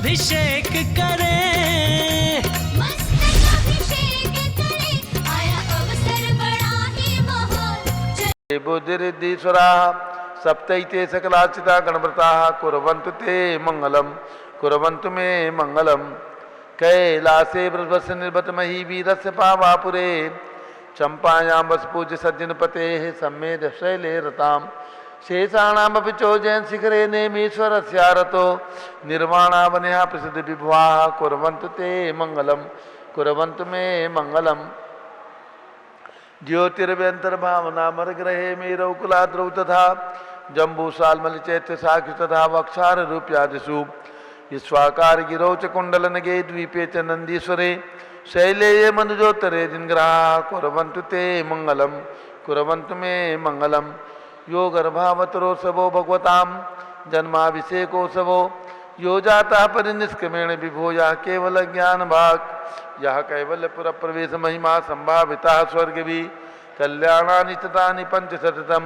अभिषेक करें, मस्तक अभिषेक करें, आया अवसर बड़ा ही महान। बुद्धिरिद्धीश्वरा सप्तैते सकलाचिता गणव्रता कुर्वन्तु ते मंगलम कुर्वन्तु मे मंगलम। कैलासे वृषभस्य निर्भतमहि वीरस्य पावापुरे चंपायां वसपूज्य सज्जनपते सम्मेद शैले रताम शेषाणामपि चोजयन् शिखरे नेमीश्वरस्यारतो निर्वाणावन्यः प्रसिद्ध विभुवाः कुर्वन्तु ते मंगलम कुर्वन्तु मे मंगलम। ज्योतिर्व्यंतर्भावनामरग्रहे मेरौकुलाद्रौ तथा जम्बूसाल्मलिचैत्य साक्षि तथा वक्षार रूप्यादिषु विश्वाकार गिरौ च कुण्डलनगे द्वीपे च नन्दीश्वरे शैले ये मनुजोत्तरे जिनग्रहा कुर्वन्तु ते मंगलम कुर्वन्तु मे मंगलम। यो गर्भावतरोत्सवो भगवतां जन्माभिषेकोत्सवो यो जाता परिनिष्क्रमेण विभो यः केवल ज्ञान भाग यह कैवल्यपुर प्रवेश महिमा संभाविता स्वर्ग भी कल्याणानि ततानि पंचशतम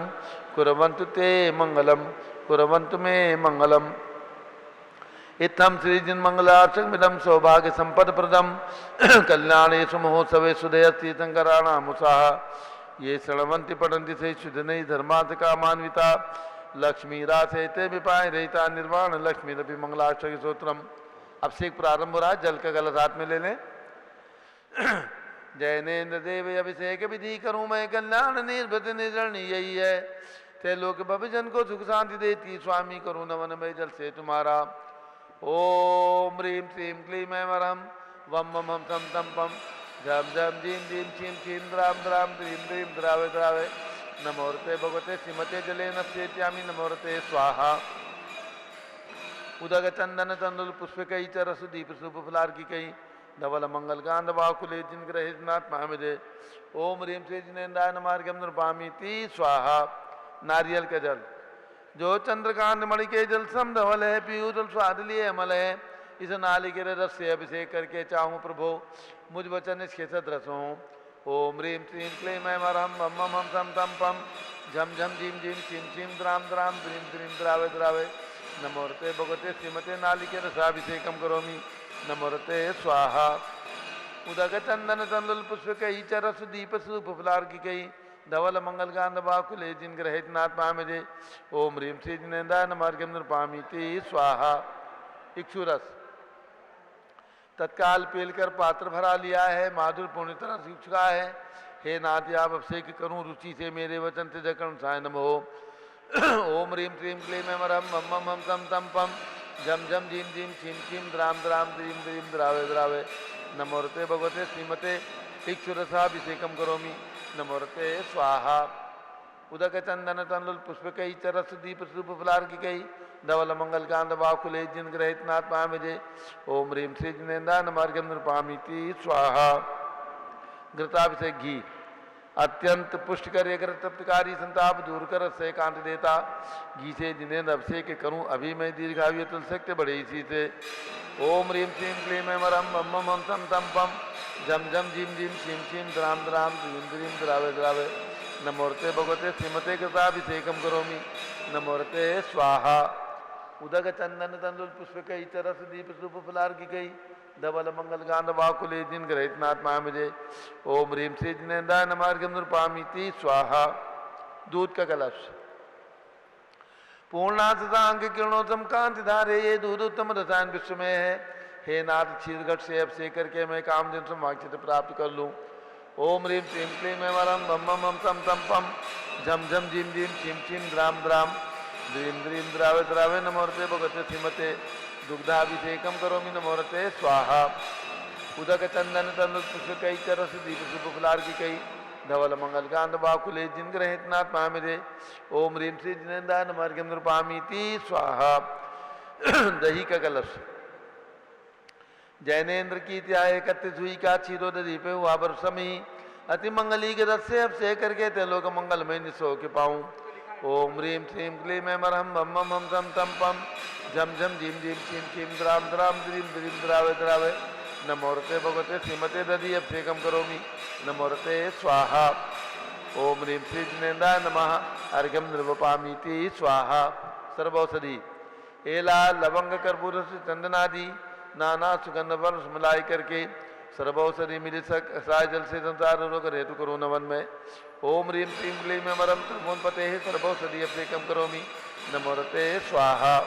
कुर्वन्तु ते मंगलम कुर्वन्तु मे मंगलम। इत्थं श्रीजिन्मंगलार्थमिदं सौभाग्य संपदप्रदं कल्याणेषु महोत्सवेषु दयतीर्थंकराणामुत्साह ये शृण्वन्ति पठन्ति से शुद्धनै धर्मार्थकामान्विता लक्ष्मी रासेते विपाय रहिता निर्वाण लक्ष्मीरपि मंगलाष्टक सूत्रम। अब से एक प्रारंभ हो रहा है, जल का गलत हाथ में ले लें। जैनेन्द्र देव अभिषेक विधि करूं मैं कल्याण निर्भृत निर्जन यही है ते लोक भविजन को सुख शांति देती स्वामी करूं नवन में जल से तुम्हारा। ओम ह्रीं श्रीं क्लीं ऐं वरहं वम मम हम सम तम पम झम झम जीं जीं छीं छीं द्राम द्राम द्रीं द्रीं द्रावे द्रावे नमोरते भगवते श्रीमते जले नश्येत्यामि नमोरते स्वाहा। उदक चंदन तंदुल पुष्प कई चरस दीप शुभ फुलार की कई धवल मंगल गांध बाकुले जिन ग्रहिनाथ महामिदे ओम ह्रीं श्री जिनेन्द्राय नमार्गम नृपामी ती स्वाहा। नारियल का जल जो चंद्रकांत मणि के जल सम धवल है पीयू जल स्वाद लिए अमल है इस नालिकेर रस से अभिषेक करके चाहूँ प्रभो मुझ वचन इसके सदृश हों। ओम ह्रीं श्रीं क्लीं ऐं वरहं वम मम हम सम तम पम झम झम झीं झीं छीं छीं द्राम द्राम द्रीं द्रीं द्रावे द्रावे नमोरते भगवते श्रीमते नालिके रसाभिषेकम करोमि नमोरते स्वाहा। उदक चंदन तंदुल पुष्प कई चरस दीप सूप फुलार की कई धवल मंगल गांध बाकुले जिन ग्रहित नाथ पामिजे ओम ह्रीं श्री जिनेन्द्राय नमार्गम नृपामी ती स्वाहा। इक्षुरस तत्काल पेलकर पात्र भरा लिया है माधुर पूर्ण तरह से चुका है। हे नाथ आप अभिषेक करूं रुचि से मेरे वचन से जकर्ण साय नमो। ओम ह्रीं श्रीं क्लीं ऐं वरहं वम मम हम सम तम पम झम झम झीं झीं छीं छीं द्राम द्राम द्रीं द्रीं द्रावे द्रावे नमोरते भगवते श्रीमते इक्षुरसाभिषेकम करोमि नमोरते स्वाहा। उदक चंदन तंदुल पुष्प कई चरस दीप शुभ फुलार की कई धवल मंगल कांत बाकुले जिन ग्रहित नाथ पामिजे ओम ह्रीं श्री जिनेन्द्राय नमार्गम नृपामी ती स्वाहा। घृताभिषेक घी अत्यंत पुष्टकर तृप्तकारी संताप दूर कर से कांत देता घी से जिनेन्द्र अभिषेक करूं अभी मैं दीर्घायु तुल सकते बड़े इसी से। ओम ह्रीं श्रीं क्लीं ऐं वरहं वम मम हम सम तम पम झम झम झीं झीं छीं छीं द्राम द्राम द्रीं द्रीं द्रावे द्रावे नमोरते भगवते श्रीमते कृताभिषेकम करोमि नमोरते स्वाहा। उदक चंदन तंदुल पुष्प कई चरस दीप शुभ फुलार की कई धवल मंगल गांध बाकुले जिन ग्रहित नाथ महामिजे ओम ह्रीं श्री जिनेन्द्राय नमार्गम नृपामी ती स्वाहा। दूध का कलश पूर्णांग किरणोत्तम कांति धारे ये दूध उत्तम रसायन विश्व में है। हे नाथ क्षीरघट से अभिषेक करके मैं कामधेनु समाक्षित प्राप्त कर लूँ। ओम ह्रीं श्रीं क्लीं ऐं वरहं वम मम हम सम तम पम झम झम झीं झीं छीं छीं द्राम द्राम द्रीं द्रीं द्रावे द्रावे नमोरते भगवते श्रीमते दुग्धाभिषेकम करोमि नमोरते स्वाहा। उदक चंदन तंदुल पुष्प कई चरस दीप शुभ फुलार की कई धवल मंगल कांत बाकुले जिन ग्रहित नाथ पामिजे ओम ह्रीं श्री जिनेन्द्राय नमार्गम नृपामी ती स्वाहा। दही का कलश जैनेन्द्र की त्याय एकत्रित हुई का क्षीरोद दीपे हुआ बरसमी अति मंगली के रस से अभिषेक करके तेलोक मंगलमय निसो के पाऊँ। ओम ह्रीं श्रीं क्लीं ऐं वरहं वम मम हम सम तम पम झम झम झीं झीं छीं छीं द्राम द्राम द्रीं द्रीं द्रावे द्रावे नमोरते भगवते श्रीमते दधि अभिषेकम करोमि नमोरते स्वाहा। ओम ह्रीं श्री जिनेन्द्राय नमः अर्घ्यम निर्वपामीति स्वाहा। सर्वौषधि एला लवंग कर्पूर से चंदनादि नाना सुगंध वर्ष मिलाई करके सर्वौषधि मिली साय जल से संसार रोग हेतु करो नवन में। ओम ह्रीम क्लीम क्लीम में मरम त्रिभुवन पते सर्वौषधि अभिषेकम करोमि नमोरते स्वाहा।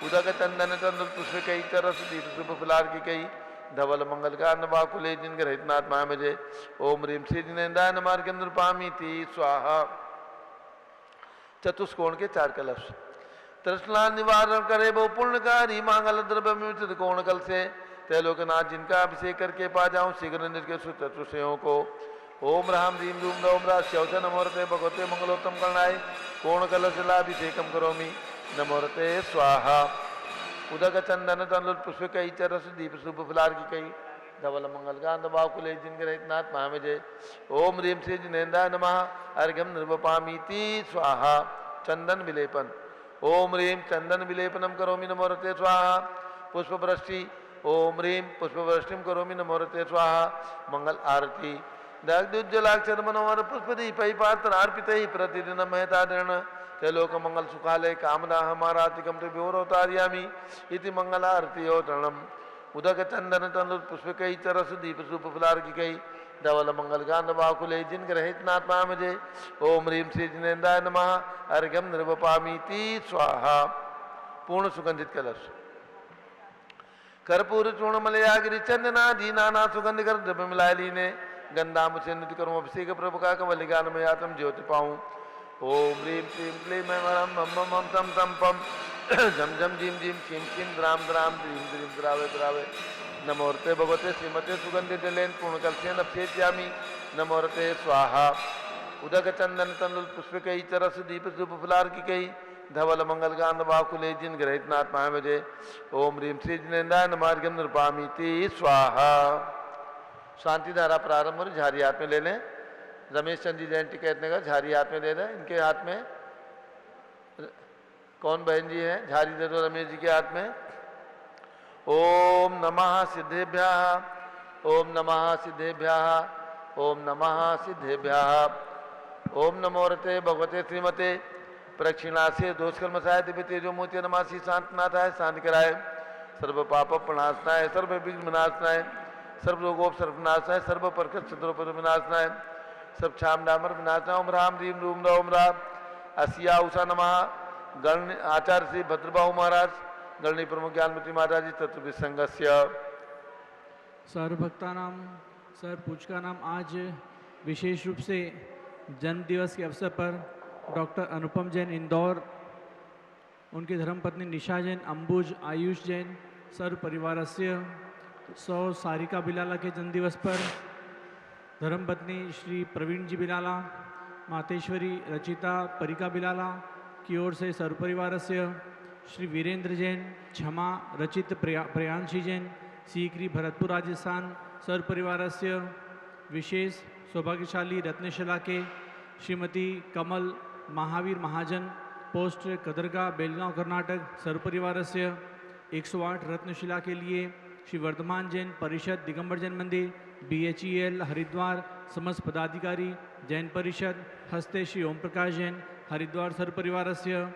उदक चंदन चंद्र पुष्प कई तरस दीप शुभ फुलार की कई धवल मंगल का नवाकुले जिन ग्रहितनाथ महामजे। ओम ह्रीम श्री जिनेन्द्राय नमार्गम नृपामी ती स्वाहा। चतुष्कोण के 4 कलश तृष्णा निवारण करे वो पुण्यकारी मांगल द्रव्य में कोण कल से तैलोकनाथ जिनका अभिषेक करके पा जाऊं शीघ्र निर्के चतुषयों को। ओम राम रीम रूम रोम राश्यवच नमोरते भगवते मंगलोत्तम करणाय कोण कलशलाभिषेकम करोमि नमोरते स्वाहा। उदक चंदन तंदुल पुष्प कई चरस दीप शुभ फुलार की कई धवल मंगल का बाकुले जिन ग्रहितनाथ महामजे। ओम ह्रीम श्री जिनेन्द्राय नमः अर्घ्यम निर्वपामीति स्वाहा। चंदन विलेपन ओम ह्रीम चंदन विलेपनम करोमि नमोरते स्वाहा। पुष्पवृष्टि ओम ह्रीम पुष्पवृष्टिम करोमि नमोरते स्वाहा। मंगल आरती दग्धुज्जलाक्षर मनोहर पुष्पदीपै पात्रार्पितै प्रतिदिन महतादृण त्रैलोक मंगल सुखालय कामना हमारातिकम त्रिभ्योरोतार्यामि इति मंगल आरती ओतरणम। उदक चंदन तंदुल पुष्प कई चरस दीप शुभ फुलार की कई धवल मंगल गांध बाकुले जिन ग्रहितनाथ महामजे। ओम ह्रीम श्री जिनेन्द्राय नमः अर्घ्यम निर्वपामीति स्वाहा। पूर्ण सुगंधित कलश कर्पूर चूर्ण मलयागिरी चंदनादि नाना सुगंध कर द्रव्य मिलाय लीने गंधा मुझे नित्य करूँ अभिषेक प्रभु का कवलिगान में आत्म ज्योति पाऊँ। ओम ह्रीम क्लीम क्लीम मम मम मम तम तम पम झम झम झीम झीम खीम खीम द्राम द्राम द्रीम द्रीम द्रावे द्रावे नमोरते भगवते श्रीमते सुगंधित लेन पूर्ण कलसेन अभिषेच्यामि नमोरते स्वाहा। उदक चंदन तंदुल पुष्प कई चरस दीप शुभ फुलार की कई धवल मंगल गांध बाकुले जिन ग्रहितनाथ महामजे। ओम ह्रीम श्री जिनेन्द्राय नमार्गम नृपामीति स्वाहा। शांति धारा प्रारंभ हो झारी हाथ में ले लें। रमेश चंद जी जयंती कहने का झारी हाथ में ले लें। इनके हाथ में कौन बहन जी हैं? झारी दे दो रमेश जी के हाथ में। ओम नमः सिद्धेभ्यः ओम नमः सिद्धेभ्यः ओम नमः सिद्धेभ्यः। ओम नमोरते भगवते श्रीमते प्रक्षिणा से दोषकर्म सहाय दिव्य तेजो मोती नमासी शांतनाथाय शांति कराय सर्व पाप प्रणाशनाय सर्व विघ्न विनाशनाय सर्व रोगोपसर्वनाशनाय सर्व प्रकृत शत्रुपद विनाशनाय सब छाम डामर विनाशनाय। ओम राम रीम रूम ओम राम असिया उषा नमः। गण आचार्य श्री भद्रबाहु महाराज गणनी प्रमुख ज्ञानमूर्ति महाराज जी तत्व विसंगस्य सर्व भक्ता नाम सर पूजका नाम आज विशेष रूप से जन्म दिवस के अवसर पर डॉक्टर अनुपम जैन इंदौर, उनकी धर्मपत्नी निशा जैन, अंबुज आयुष जैन सर्व परिवारस्य सौ सारिका बिलाला के जन्मदिवस पर धर्मपत्नी श्री प्रवीण जी बिलाला, मातेश्वरी रचिता परिका बिलाला की ओर से सर्व परिवारस्य श्री वीरेंद्र जैन, क्षमा रचित प्रयांशी जैन, सीकरी भरतपुर राजस्थान सर्व परिवारस्य विशेष सौभाग्यशाली रत्नशिला के श्रीमती कमल महावीर महाजन पोस्ट कदरगा बेलगांव कर्नाटक सर्व परिवारस्य 108 रत्नशिला के लिए श्री वर्धमान जैन परिषद दिगंबर जैन मंदिर BHEL हरिद्वार समस्त पदाधिकारी जैन परिषद हस्ते श्री ओम प्रकाश जैन हरिद्वार सर्व परिवारस्य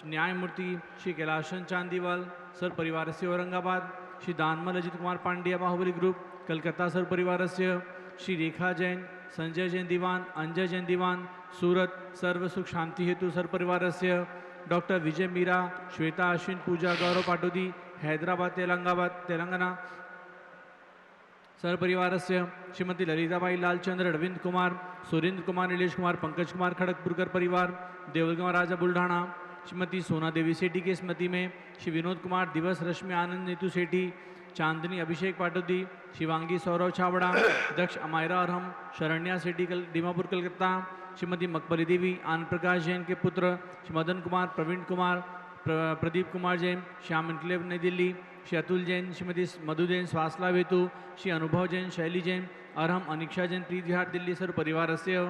न्यायमूर्ति श्री कैलाशन चांदीवाल सर्व परिवारस्य औरंगाबाद श्री दानमल अजित कुमार पांड्या बाहुबली ग्रुप कलकत्ता सर्व परिवारस्य श्री रेखा जैन संजय जैन दीवान अंजय जैन दीवान सूरत सर्व सुख शांति हेतु सर्व परिवारस्य डॉक्टर विजय मीरा श्वेता अश्विन पूजा गौरव पाटोदी हैदराबाद तेलंगाना सर्व परिवारस्य श्रीमती ललिताबाई लालचंद्र रविंद्र कुमार सुरेंद्र कुमार नीलेश कुमार पंकज कुमार खड़गपुरकर परिवार देवलगांव राजा बुल्ढाणा श्रीमती सोना देवी सेठी की स्मृति में श्री विनोद कुमार दिवस रश्मि आनंद नीतू सेठी चांदनी अभिषेक पाटोदी शिवांगी सौरव छावड़ा दक्ष अमायरा अरहम शरण्या सेठी दीमापुर कलकत्ता श्रीमती मकबरी देवी आनंद प्रकाश जैन के पुत्र श्री मदन कुमार प्रवीण कुमार प्रदीप कुमार जैन श्याम इनकलेव नई दिल्ली श्री अतुल जैन श्रीमती मधु जैन स्वासला हेतु श्री अनुभव जैन शैली जैन अरहम अनिक्षा जैन प्रीत विहार दिल्ली सर्व परिवारस्य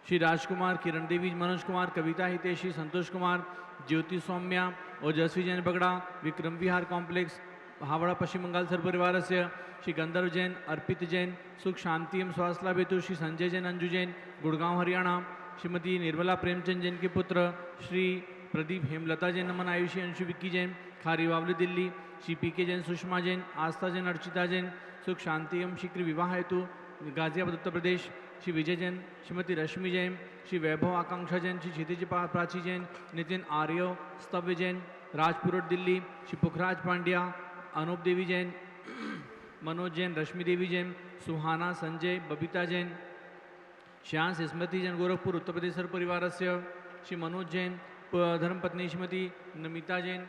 श्री राजकुमार किरण देवी मनोज कुमार कविता हितेशी संतोष कुमार ज्योति सौम्या ओजस्वी जैन बगड़ा विक्रम विहार कॉम्प्लेक्स हावड़ा पश्चिम बंगाल सर्व परिवारस्य श्री गंधर्व जैन अर्पित जैन सुख शांति एवं स्वास्थ्य लाभ हेतु श्री संजय जैन अंजू जैन गुड़गांव हरियाणा श्रीमती निर्मला प्रेमचंद जैन के पुत्र श्री प्रदीप हेमलता जैन नमन आयुषी अंशु विक्की जैन खारीवावली दिल्ली। श्री पी के जैन सुषमा जैन आस्था जैन अर्चिता जैन सुख शांति एवं शीघ्र विवाह हेतु गाजियाबाद उत्तर प्रदेश। श्री विजय जैन श्रीमती रश्मि जैन श्री वैभव आकांक्षा जैन श्री क्षितिज प्राची जैन नितिन आर्य स्तव्य जैन राजपुर दिल्ली। श्री पुखराज पांड्या अनूप देवी जैन मनोज जैन रश्मि देवी जैन सुहाना संजय बबीता जैन श्याम स्मृति जैन गोरखपुर उत्तर प्रदेश परिवार से। श्री मनोज जैन धर्मपत्नी श्रीमती नमिता जैन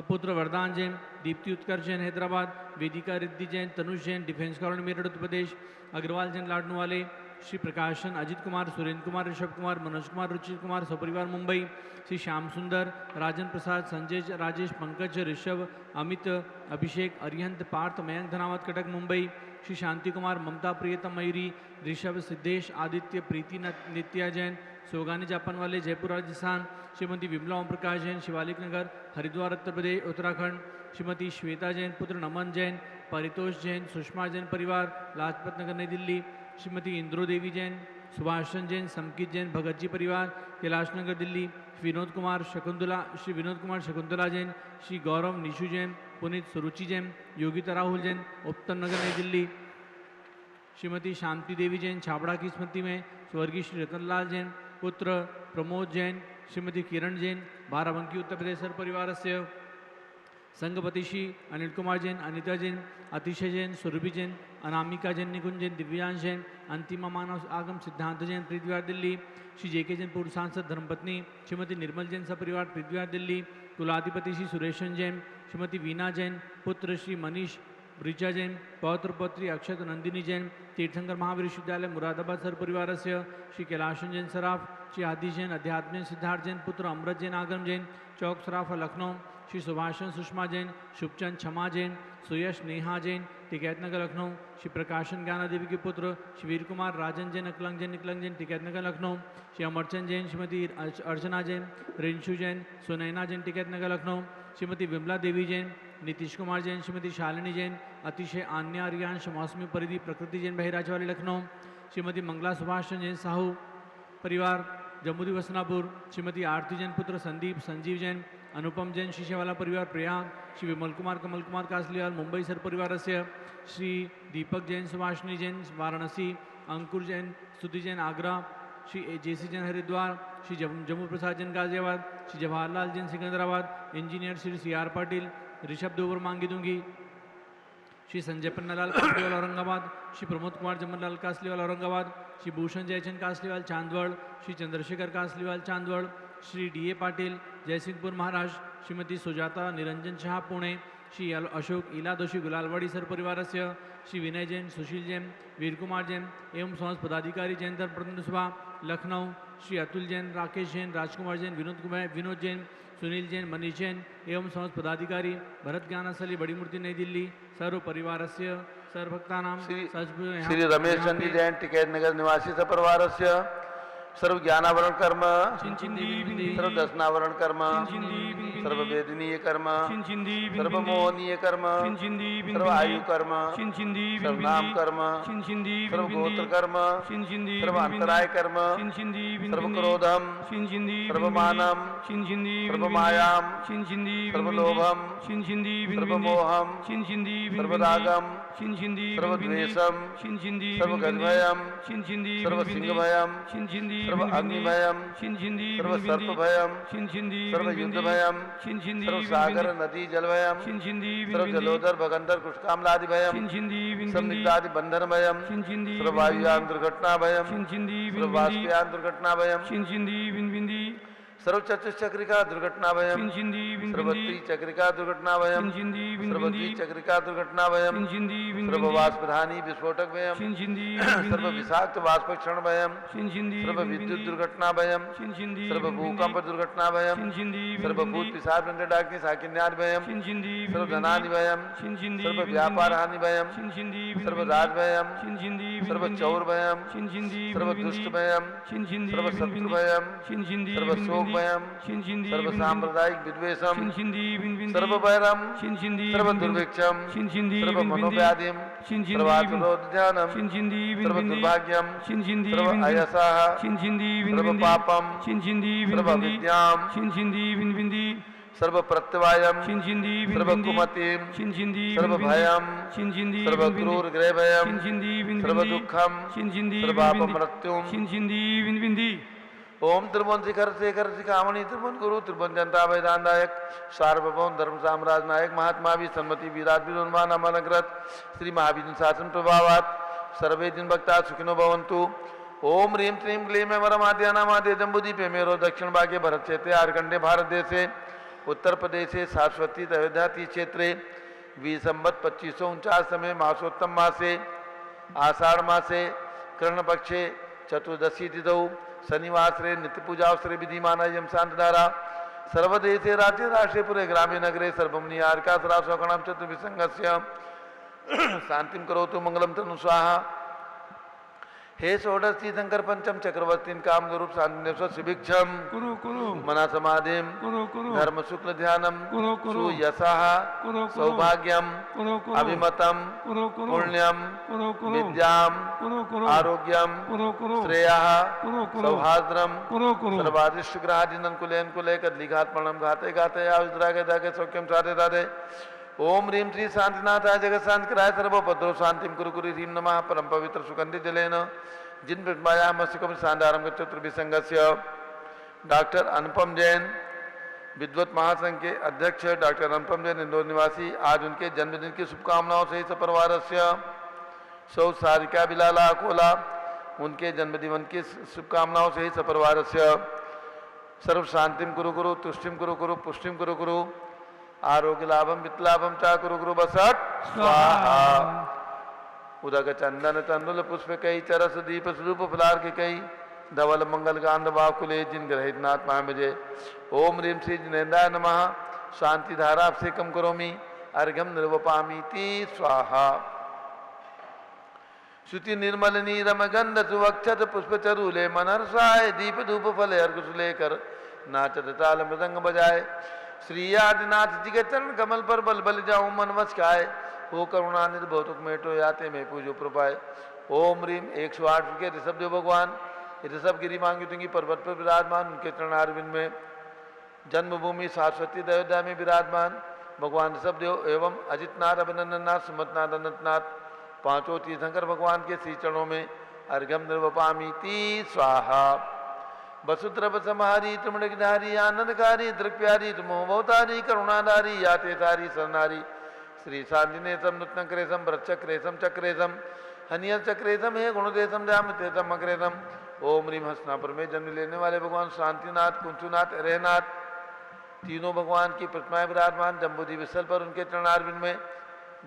पुत्र वरदान जैन दीप्ति उत्कर्ष जैन हैदराबाद। वेदिका रिद्धि जैन तनुष जैन डिफेंस कॉलोनी मेरठ उत्तर प्रदेश। अग्रवाल जैन लाडनू वाले। श्री प्रकाशन अजित कुमार सुरेंद्र कुमार ऋषभ कुमार मनोज कुमार रुचिर कुमार सपरिवार मुंबई। श्री श्याम सुंदर राजन प्रसाद संजय राजेश पंकज ऋषभ अमित अभिषेक अरिहंत पार्थ मयंक धनावत कटक मुंबई। श्री शांति कुमार ममता प्रियतम मयूरी ऋषभ सिद्धेश आदित्य प्रीति नित्या जैन सोगानी जापान वाले जयपुर राजस्थान। श्रीमती विमला ओम प्रकाश जैन शिवालिक नगर हरिद्वार उत्तर प्रदेश उत्तराखंड। श्रीमती श्वेता जैन पुत्र नमन जैन परितोष जैन सुषमा जैन परिवार लाजपत नगर नई दिल्ली। श्रीमती इंद्रो देवी जैन सुभाषचंद जैन समकित जैन भगत जी परिवार कैलाश नगर दिल्ली। विनोद कुमार शकुंतला श्री विनोद कुमार शकुंतला जैन श्री गौरव निशु जैन पुनीत सुरुचि जैन योगिता राहुल जैन उत्तर नगर नई दिल्ली। श्रीमती शांति देवी जैन छाबड़ा की स्मृति में स्वर्गीय श्री रतनलाल जैन पुत्र प्रमोद जैन श्रीमती किरण जैन बाराबंकी उत्तर प्रदेश परिवार से। संगपति श्री अनिल कुमार जैन अनिता जैन अतिशय जैन सुरभि जैन अनामिका जैन निकुंज जैन दिव्यांश जैन अंतिमा मानव आगम सिद्धांत जैन पृथ्वीवार दिल्ली। श्री जेके जैन पूर्व सांसद धर्मपत्नी श्रीमती निर्मल जैन सपरिवार पृथ्वीवार दिल्ली। कुलाधिपति श्री सुरेशन जैन श्रीमती वीना जैन पुत्र श्री मनीष ब्रिजा जैन पौत्र पौत्री अक्षत नंदिनी जैन तीर्थंकर महावीर विश्वविद्यालय मुरादाबाद सर परिवार से। श्री कैलाशन जैन सराफ श्री आदि जैन अध्यात्म जैन सिद्धार्थ जैन पुत्र अमृत जैन आगम जैन चौक सराफ लखनऊ। श्री सुभाषण सुषमा जैन शुभचंद क्षमा जैन सुयश नेहा जैन टिकैत नगर लखनऊ। श्री प्रकाशन ज्ञाना देवी के पुत्र श्री वीर कुमार राजन जैन अकलंग जैन निकलंग जैन टिकैत नगर लखनऊ। श्री अमरचंद जैन श्रीमती अर्चना जैन रिंशु जैन सुनैना जैन टिकैत नगर लखनऊ। श्रीमती विमला देवी जैन नीतीश कुमार जैन श्रीमती शालिनी जैन अतिशय आन्या आर्यांश मौसमी परिधि प्रकृति जैन बहिराज वाले लखनऊ। श्रीमती मंगला सुभाष जैन साहू परिवार जम्मू वसनापुर। श्रीमती आरती जैन पुत्र संदीप संजीव जैन अनुपम जैन शीशेवाला परिवार प्रयाग। श्री विमल कुमार कमल कुमार कासलीवाल मुंबई सर परिवार से। Shri Deepak Jain Subhashini Jain Varanasi. Ankur Jain Stuti Jain Agra. Shri JC Jain Haridwar. Shri Jammu Prasad Jain Ghaziabad. Shri Jawaharlal Jain Secunderabad. Engineer Shri C R Patil Rishabh दोबर मांगी दूंगी। Shri Sanjay Pannalal Kasliwal Aurangabad. Shri Pramod Kumar Jamanlal Kasliwal Aurangabad. Shri Bhushan Jaychand Kasliwal Chandwad. Shri Chandrashekhar Kasliwal Chandwad. Shri D A Patil Jaysingpur Maharashtra. Shrimati Sujata Niranjan Shah Pune. Shri Ashok Ila Doshi गुलालवाड़ी sir परिवार से। श्री विनय जैन सुशील जैन वीर कुमार जैन एवं समाज पदाधिकारी जैन धर्म प्रतिनिधि सभा लखनऊ। श्री अतुल जैन राकेश जैन राजकुमार जैन विनोद जैन सुनील जैन मनीष जैन एवं समाज पदाधिकारी भरत ज्ञानासली बड़ी मूर्ति नई दिल्ली सर्व परिवार से सर्वभक्ता नाम श्री रमेश चंद्र जैन टिकैत नगर निवासी सपरिवार से। सर्व ज्ञानावरण कर्म सर्व दर्शनावरण कर्म सर्व वेदनीय कर्म सर्व मोहनीय कर्म सर्व आयु कर्म सर्व नाम कर्म सर्व गोत्र कर्म सर्व अंतराय कर्म सर्व क्रोधम सर्व मानम सर्व मायाम सर्व लोभम सर्व मोहम सर्व रागम सर्व द्वेषम सर्व गजभयम सर्व सिंहभयम सर्व अग्निभयम सर्व सर्पभयम सर्व युद्धभयम सर्व सागर नदी जलभयम सर्व जलोदर भगंदर कुष्कामलादि भयम संदिग्धादि बंधन भयम सर्व वायुयान दुर्घटना भयम सर्व वाष्पयान दुर्घटना भयम सर्व चतुष्चक्रिका दुर्घटना भयम सर्व त्रिचक्रिका दुर्घटना भयम सर्व द्विचक्रिका दुर्घटना भयम सर्व वाष्पधानी विस्फोटक भयम सर्व विषाक्त वाष्पक्षण भयम सर्व विद्युत दुर्घटना भयम सर्व भूकंप दुर्घटना भयम सर्व भूत पिशाच गंध डाकनी साकिन्यादि भयम सर्व धनानि भयम सर्व व्यापार हानि भयम सर्व राज भयम सर्व चौर भयम सर्व दुष्ट भयम सर्व शत्रु भयम सर्व शोक सर्वभयम शिनशिंदी सर्वसाम्प्रदायिक विद्वेषम शिनशिंदी बिनबिंदी सर्वभयम शिनशिंदी सर्वदुर्भिक्षम शिनशिंदी सर्वमनोव्याधिम शिनशिंदी सर्वासुरोध्यानम शिनशिंदी सर्वदुर्भाग्यम शिनशिंदी सर्वअयसः शिनशिंदी सर्वपापम शिनशिंदी सर्वविद्याम शिनशिंदी बिनबिंदी सर्वप्रत्यवायम शिनशिंदी सर्वकुमतिम शिनशिंदी सर्वभयम शिनशिंदी सर्वक्रूरग्रहभयम शिनशिंदी सर्वदुःखम शिनशिंदी सर्वापमृत्युम शिनशिंदी बिनबिंदी ओम त्रिभुवन शिखर शेखर शिखामणि त्रिभुवन गुरु त्रिभुवन जनता वैदानदायक सार्वभौम धर्म साम्राज्य नायक महात्मा भी सन्मति विराट विनुमान अमनग्रत श्री महावीर शासन प्रभावात सर्वे दिन भक्ता सुखिनो भवन्तु। ओम ह्रीं श्रीं क्लीं वरमाद्यानामाद्य जम्बूदीपे मेरो दक्षिण भागे भरत क्षेत्रे आर्कंडे भारत देशे उत्तर प्रदेशे शाश्वती अयोध्याति क्षेत्रे विसंवत 2549 समय मासोत्तम मासे आषाढ़ मासे कृष्णपक्षे चतुर्दशी तिथौ शनिवासरे नित्य पूजावसरे विधिमान यम शांतधारा सर्वदेशे राज्य राष्ट्रपुरे ग्रामे नगरे सर्वमनि आर्कासरासोकणाम चतुर्विसंगस्य शांतिम करोतु मंगलम तनु स्वाहा। हे षोडशी शंकर पंचम चक्रवर्तीन काम रूप शांति शिभिक्षम कुरु कुरु मना समाधिम कुरु कुरु धर्म शुक्ल ध्यानम कुरु कुरु सुयशः कुरु कुरु सौभाग्यम कुरु कुरु अभिमतम कुरु कुरु पुण्यम कुरु कुरु विद्याम कुरु कुरु आरोग्यम कुरु कुरु श्रेयः कुरु कुरु सौहार्द्रम कुरु कुरु सर्वादिष्ट ग्रहादिनन कुलेन कुले कदलिघात प्रणम घाते घाते आयुद्रागे दागे सौख्यम साधे साधे। ओम ह्रीं श्री शांतिनाथाय जगत शांति कराय सर्वोपद्रव शांतिम कुरु कुरु ह्रीं नमः परम पवित्र सुगंधि जलेन जिन प्रतिमायाम मस्तिकम शांतारम चतुर्विसंगस्य डॉक्टर अनुपम जैन विद्वत महासंघ के अध्यक्ष डॉक्टर अनुपम जैन इंदौर निवासी आज उनके जन्मदिन की शुभकामनाओं से सपरिवार सौ सारिका बिलाला अकोला उनके जन्मदिन की शुभकामनाओं से सपरिवार सर्व शांतिम कुरु कुरु तुष्टिम कुरु कुरु पुष्टिम कुरु कुरु आरोग्य लाभम वित्लाभम चा कुरु कुरु बसट स्वाहा। उदक चंदन तंदुल पुष्प कई चरस दीप स्वरूप फलार के कई धवल मंगल गांध बाकुले जिन ग्रहित नाथ मामजे। ओम ह्रीं श्री जिनेन्द्राय नमः शांति धारा से कम करोमि अर्घ्यम निर्वपामी ती स्वाहा। श्रुति निर्मल नीरम गंध सुवक्षत पुष्प चरूले मनरसाय दीप धूप फल अर्घ सुलेकर नाचत ताल मृदंग बजाए। श्री आदिनाथ जी के चरण कमल पर बल बल जाऊं मन वश खाए हो करुणानिधि भौतुक मेटो याते में पूजो प्रपाए। ओम ह्रीं 108 के ऋषभ देव भगवान ऋषभ गिरी मांगी तुंगी पर्वत पर विराजमान उनके चरणारविंद में जन्मभूमि शाश्वती अयोध्या में विराजमान भगवान ऋषभ देव एवं अजितनाथ अभिनंदननाथ सुमतनाथ अनंतनाथ पांचों तीर्थंकर भगवान के श्री चरणों में अर्घ्यम निर्वपामी ती स्वाहा। वसुद्रव समारी त्रिमणिधारी आनंदकारी दृक्प्यारी तुमोतारी करुणाधारी याते तारी सरनारी श्री शांतिनेशम नूतनक्रेशम भ्रचक्रेशम चक्रेशम हनियल चक्रेशम हे गुणदेशम जामतेतम अग्रेशम। ओम ह्रीं हस्तिनापुर में जन्म लेने वाले भगवान शांतिनाथ कुंचुनाथ रहनाथ तीनों भगवान की प्रतिमाएं विराजमान जम्बूद्वीप स्थल पर उनके चरणारविंद में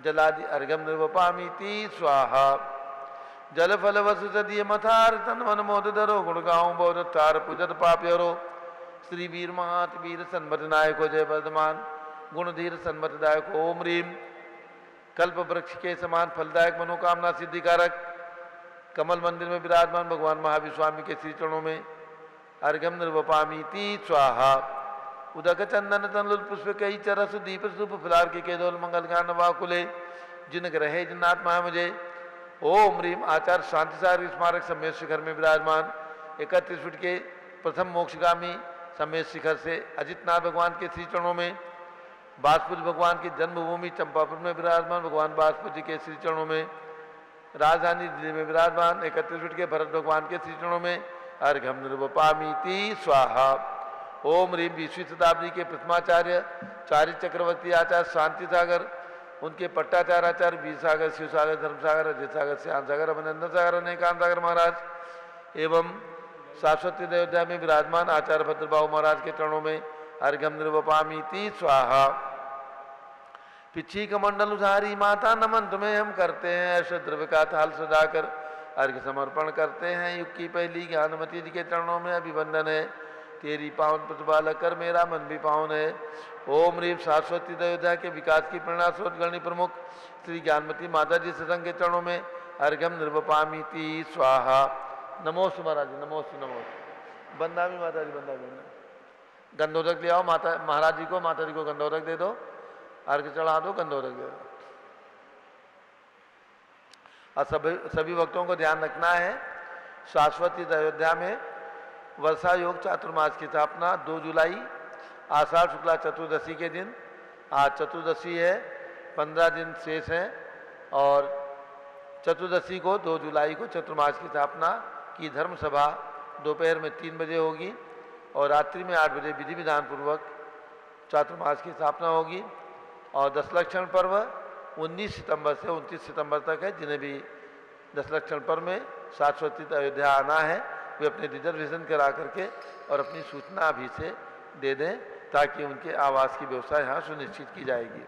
जलादि अर्घ्यम निर्वपामी ती स्वाहा। जल फल वसु सदीय मथार तन मन मोद धरो गुण गाँव बोध तार पूजत पाप्यरो श्री वीर महात वीर सन्मत नायको जय वर्धमान गुणधीर सन्मतदायक। ओम ह्रीं कल्प वृक्ष के समान फलदायक मनोकामना सिद्धिकारक कमल मंदिर में विराजमान भगवान महावीर स्वामी के श्री चरणों में अर्घ्यम निर्वपामी ती स्वाहा। उदक चंदन तनलुल पुष्प कई चरस दीप सुप फिलार के केदोल मंगल गान वाकुले जिन ग्रहे जिन्नाथ महामजे। ओम ह्रीं आचार्य शांतिसार स्मारक सम्मेद शिखर में विराजमान 31 फीट के प्रथम मोक्षगामी सम्मेद शिखर से अजितनाथ भगवान के श्री चरणों में बासपुर भगवान की जन्मभूमि चंपापुर में विराजमान भगवान बासपुर जी के श्री चरणों में राजधानी दिल्ली में विराजमान 31 फीट के भरत भगवान के श्री चरणों में अर्घ्यम निर्वपामी ती स्वाहा। ओम ह्रीं 20वीं शताब्दी के प्रथमाचार्य चारि चक्रवर्ती आचार्य शांति सागर उनके पट्टाचार्य आचार्य वीर सागर शिव सागर धर्म सागर अजय सागर श्याम सागर अभिनंदन सागर अनेकांत सागर महाराज एवं शाश्वती अयोध्या में विराजमान आचार्य भद्रबाहु महाराज के चरणों में अर्घ्यम निर्वपामी ती स्वाहा। पिछी कमंडल उधारी माता नमन तुम्हें हम करते हैं ऐसे द्रव्य का थाल सजाकर अर्घ्य समर्पण करते हैं। युग की पहली ज्ञानमती जी के चरणों में अभिवंदन है तेरी पावन प्रतिपालक कर मेरा मन भी पावन है। ओम ह्रीं शाश्वती अयोध्या के विकास की प्रेरणा स्रोत गणी प्रमुख श्री ज्ञानमती माता जी सत्संग के चरणों में अर्घ्यम निर्वपामी ती स्वाहा। नमोस्तु महाराज नमोस्तु नमोस्तु। बंदामी माता जी बंदा गंधोदक ले आओ, माता महाराज जी को, माता जी को गंधोदक दे दो, अर्घ चढ़ा दो, गंधोदक दे दो। और सभी भक्तों को ध्यान रखना है, शाश्वती अयोध्या में वर्षा योग चातुर्मास की स्थापना 2 जुलाई आषाढ़ शुक्ला चतुर्दशी के दिन। आज चतुर्दशी है, 15 दिन शेष हैं और चतुर्दशी को 2 जुलाई को चतुर्मास की स्थापना की धर्म सभा दोपहर में 3 बजे होगी और रात्रि में 8 बजे विधि विधान पूर्वक चातुर्मास की स्थापना होगी। और दशलक्षण पर्व 19 सितंबर से 29 सितंबर तक है। जिन्हें भी दशलक्षण पर्व में शाश्वती अयोध्या आना है वे अपने रिजर्वेशन करा करके और अपनी सूचना अभी से दे दें ताकि उनके आवास की व्यवस्था यहाँ सुनिश्चित की जाएगी।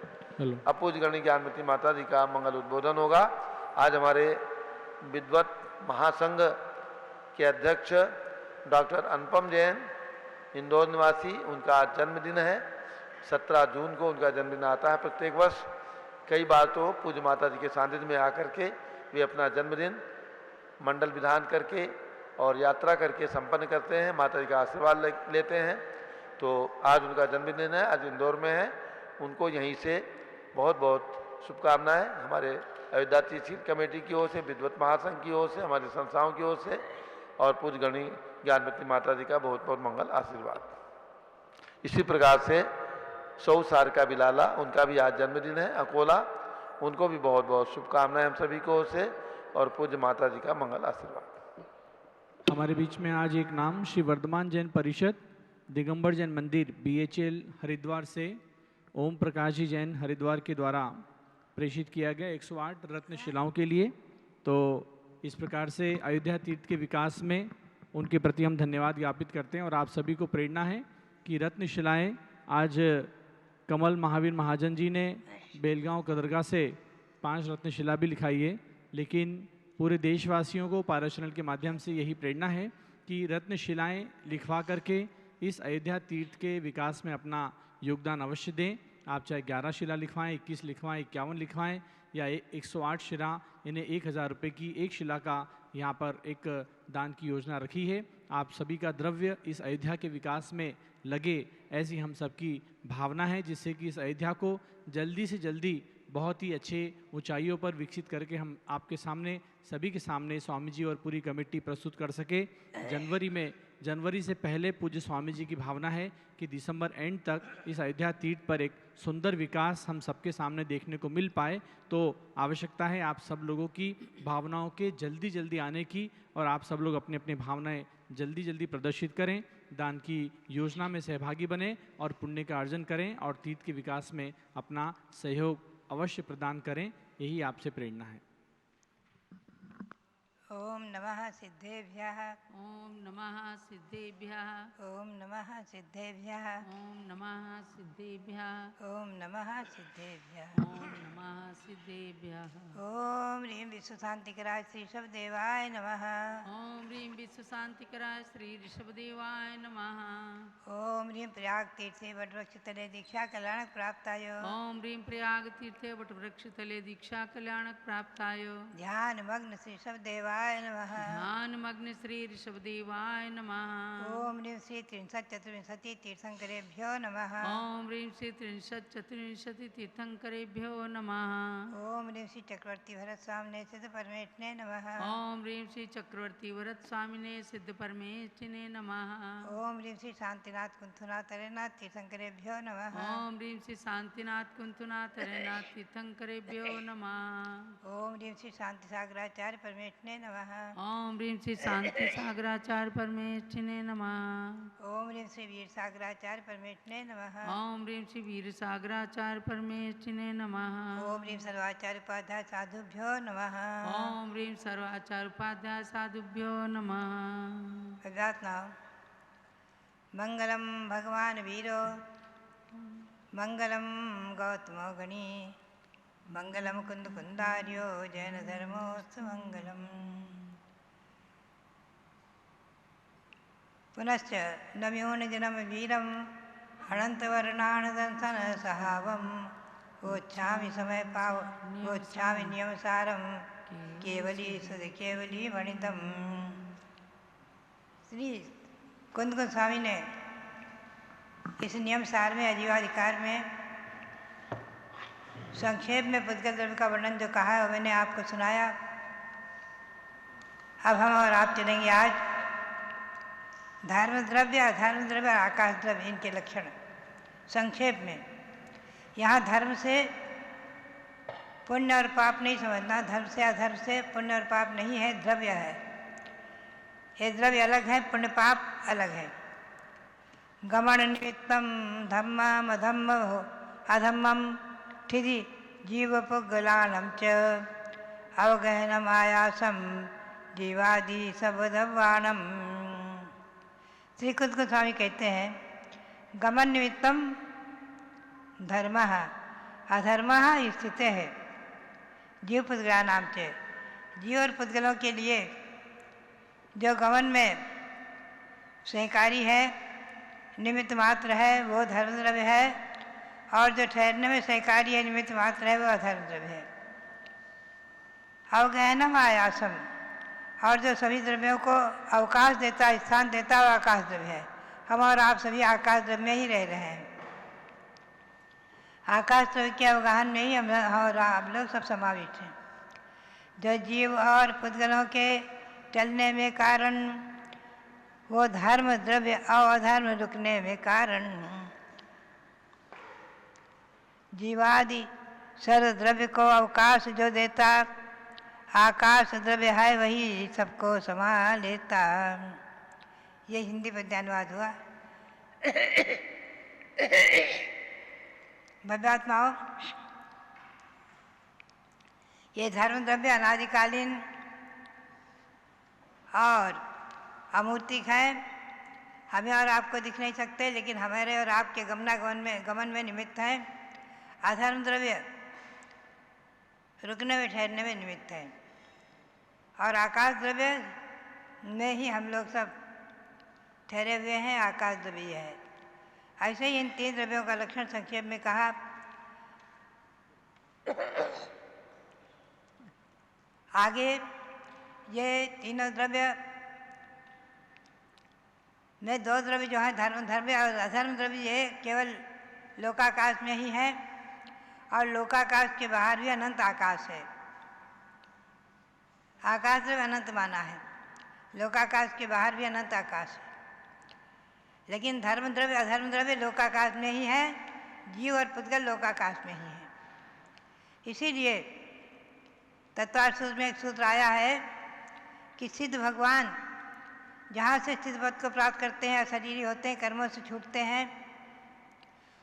अब पूज्य गणी ज्ञानमती माता जी का मंगल उद्बोधन होगा। आज हमारे विद्वत महासंघ के अध्यक्ष डॉक्टर अनुपम जैन इंदौर निवासी, उनका आज जन्मदिन है। 17 जून को उनका जन्मदिन आता है प्रत्येक वर्ष। कई बार तो पूज्य माता जी के सानिध्य में आकर के वे अपना जन्मदिन मंडल विधान करके और यात्रा करके संपन्न करते हैं, माता जी का आशीर्वाद लेते हैं। तो आज उनका जन्मदिन है, आज इंदौर में है। उनको यहीं से बहुत बहुत शुभकामनाएं हमारे अयोध्या तीर्थ कमेटी की ओर से, विद्वत महासंघ की ओर से, हमारी संस्थाओं की ओर से और पूज्य गणी ज्ञानमती माता जी का बहुत बहुत मंगल आशीर्वाद। इसी प्रकार से सौ सार का बिलाला, उनका भी आज जन्मदिन है अकोला, उनको भी बहुत बहुत शुभकामनाएं हम सभी को ओर से और पूज्य माता जी का मंगल आशीर्वाद। हमारे बीच में आज एक नाम श्री वर्धमान जैन परिषद दिगंबर जैन मंदिर BHL हरिद्वार से ओम प्रकाश जी जैन हरिद्वार के द्वारा प्रेषित किया गया 108 रत्न शिलाओं के लिए। तो इस प्रकार से अयोध्या तीर्थ के विकास में उनके प्रति हम धन्यवाद ज्ञापित करते हैं और आप सभी को प्रेरणा है कि रत्न शिलाएँ आज कमल महावीर महाजन जी ने बेलगांव कदरगाह से 5 रत्नशिला भी लिखाई है, लेकिन पूरे देशवासियों को पारस चैनल के माध्यम से यही प्रेरणा है कि रत्नशिलाएँ लिखवा करके इस अयोध्या तीर्थ के विकास में अपना योगदान अवश्य दें। आप चाहे 11 शिला लिखवाएं, 21 लिखवाएं, 51 लिखवाएं या 108 शिला, इन्हें 1000 रुपये की एक शिला का यहाँ पर एक दान की योजना रखी है। आप सभी का द्रव्य इस अयोध्या के विकास में लगे, ऐसी हम सबकी भावना है, जिससे कि इस अयोध्या को जल्दी से जल्दी बहुत ही अच्छे ऊंचाइयों पर विकसित करके हम आपके सामने, सभी के सामने स्वामी जी और पूरी कमेटी प्रस्तुत कर सके। जनवरी से पहले पूज्य स्वामी जी की भावना है कि दिसंबर एंड तक इस अयोध्या तीर्थ पर एक सुंदर विकास हम सबके सामने देखने को मिल पाए। तो आवश्यकता है आप सब लोगों की भावनाओं के जल्दी जल्दी आने की और आप सब लोग अपनी अपनी भावनाएं जल्दी जल्दी प्रदर्शित करें, दान की योजना में सहभागी बने और पुण्य का अर्जन करें और तीर्थ के विकास में अपना सहयोग अवश्य प्रदान करें। यही आपसे प्रेरणा है। ओम नमः सिद्धेभ्यः। ओम नमः सिद्धेभ्यः। ओम नमः सिद्धेभ्यः। ओम नमः सिद्धेभ्यः। ओम नमः सिद्धेभ्यः। ओम नमः सिद्धेभ्यः। ओम ह्रीं विश्वशांतिकराय श्री ऋषभदेवाय नमः। ओम ह्रीं विश्वशांतिकराय श्री ऋषभदेवाय नमः। ओम ह्रीं प्रयाग तीर्थे वटवृक्षतले दीक्षा कल्याणक प्राप्ताय। ओम ह्रीं प्रयाग तीर्थे वटवृक्षतले दीक्षा कल्याणक प्राप्ताय। ध्यान मग्न श्री ऋषभदेवाय नमः। ध्यान मग्न श्री ऋषभदेवाय नमः। ओम ह्रीं श्री त्रिंशत्चतुर्विंशति तीर्थंकरेभ्यो नमः। ओम ह्रीं श्री त्रिंशत्चतुर्विंशति तीर्थंकरेभ्यो नमः। ओम ह्रीं श्री चक्रवर्ती भरत स्वामिने सिद्ध परमेष्ठिने नमः। ओम ह्रीं श्री चक्रवर्ती वरद स्वामिने सिद्ध परमेष्ठिने नमः। ओम ह्रीं श्री शांतिनाथ कुंथुनाथ हरेनाथ तीर्थंकरेभ्यो नमः। ओम ह्रीं श्री शांतिनाथ कुंतुनाथ हरेनाथ तीर्थंकरेभ्यो नमः। ओम ह्रीं श्री शांति सागराचार्य परमेष्ठिने नमः। ओम ह्रीं श्री शांति सागराचार्य परमेष्ठिने नमः। ओम ह्रीं श्री वीर सागराचार्य परमेष्ठिने नमः। ओम ह्रीं श्री वीर सागराचार्य परमेष्ठिने नमः। ओम ह्रीं सर्वाचार्य उपाध्याय साधुभ्यो नमः। ओम ह्रीं सर्वाचार्य उपाध्याय साधुभ्यो नमः। अज्ञात नाम मंगलम भगवान वीरो, मंगलम गौतमो गणी, मंगलम कुंद कुंदार्यो जैन धर्मोस्तु मंगलम। पुनश्च नम्योन जनम वीरम अनंतवर्णान दंसन सहावम ओच्छामि समय पाव ओच्छामि नियमसारम केवली सुध केवली वणितम। श्री कुंद स्वामी ने इस नियम सार में आजीवाधिकार में संक्षेप में पुद्गल द्रव्य का वर्णन जो कहा है वो मैंने आपको सुनाया। अब हम और आप चलेंगे आज धर्म द्रव्य, अधर्म द्रव्य और आकाश द्रव्य, इनके लक्षण संक्षेप में। यहाँ धर्म से पुण्य और पाप नहीं समझना, धर्म से अधर्म से पुण्य और पाप नहीं है, द्रव्य है। ये द्रव्य अलग है, पुण्य पाप अलग है। गमन निमित्तम धम्मम अधम्मम ठिधि जीव पुगलानम च अवगहनम आयासम जीवादि सबदवाणम। श्री खुद गोस्वामी कहते हैं गमन निमित्तम धर्म अधर्म स्थित है जीव पुद्गला नाम से। जीव और पुद्गलों के लिए जो गमन में सहकारी है, निमित्त मात्र है, वो धर्म द्रव्य है, और जो ठहरने में सहकारी है, निमित्त मात्र है, वो अधर्म द्रव्य है। अवगहनम आयासम, और जो सभी द्रव्यों को अवकाश देता, स्थान देता, वो आकाश द्रव्य है। हम और आप सभी आकाश द्रव्य में ही रह रहे हैं। आकाश द्रव्य के अवगाहन में ही हम और आप लोग सब समाविष्ट हैं। जो जीव और पुद्गलों के चलने में कारण, वो धर्म द्रव्य और अधर्म रुकने में कारण। जीवादि सर्व द्रव्य को अवकाश जो देता, आकाश द्रव्य है, वही सबको समा लेता। ये हिंदी पद्यानुवाद हुआ। भव्यात्माओं, ये धर्म द्रव्य अनादिकालीन और अमूर्तिक है। हमें और आपको दिख नहीं सकते, लेकिन हमारे और आपके गमन में निमित्त है। अधर्म द्रव्य रुकने में, ठहरने में निमित्त है, और आकाश द्रव्य में ही हम लोग सब ठहरे हुए हैं, आकाश द्रव्य है। ऐसे ही इन तीन द्रव्यों का लक्षण संक्षेप में कहा। आगे ये तीनों द्रव्य में दो द्रव्य जो है धर्म द्रव्य और अधर्म द्रव्य, ये केवल लोकाकाश में ही है, और लोकाकाश के बाहर भी अनंत आकाश है। आकाश द्रव्य अनंत माना है, लोकाकाश के बाहर भी अनंत आकाश है। लेकिन धर्म द्रव्य अधर्म द्रव्य लोकाकाश में ही है, जीव और पुद्गल लोकाकाश में ही है। इसीलिए तत्वार्थ सूत्र में एक सूत्र आया है कि सिद्ध भगवान जहाँ से सिद्ध पद को प्राप्त करते हैं, अशरीरी होते हैं, कर्मों से छूटते हैं,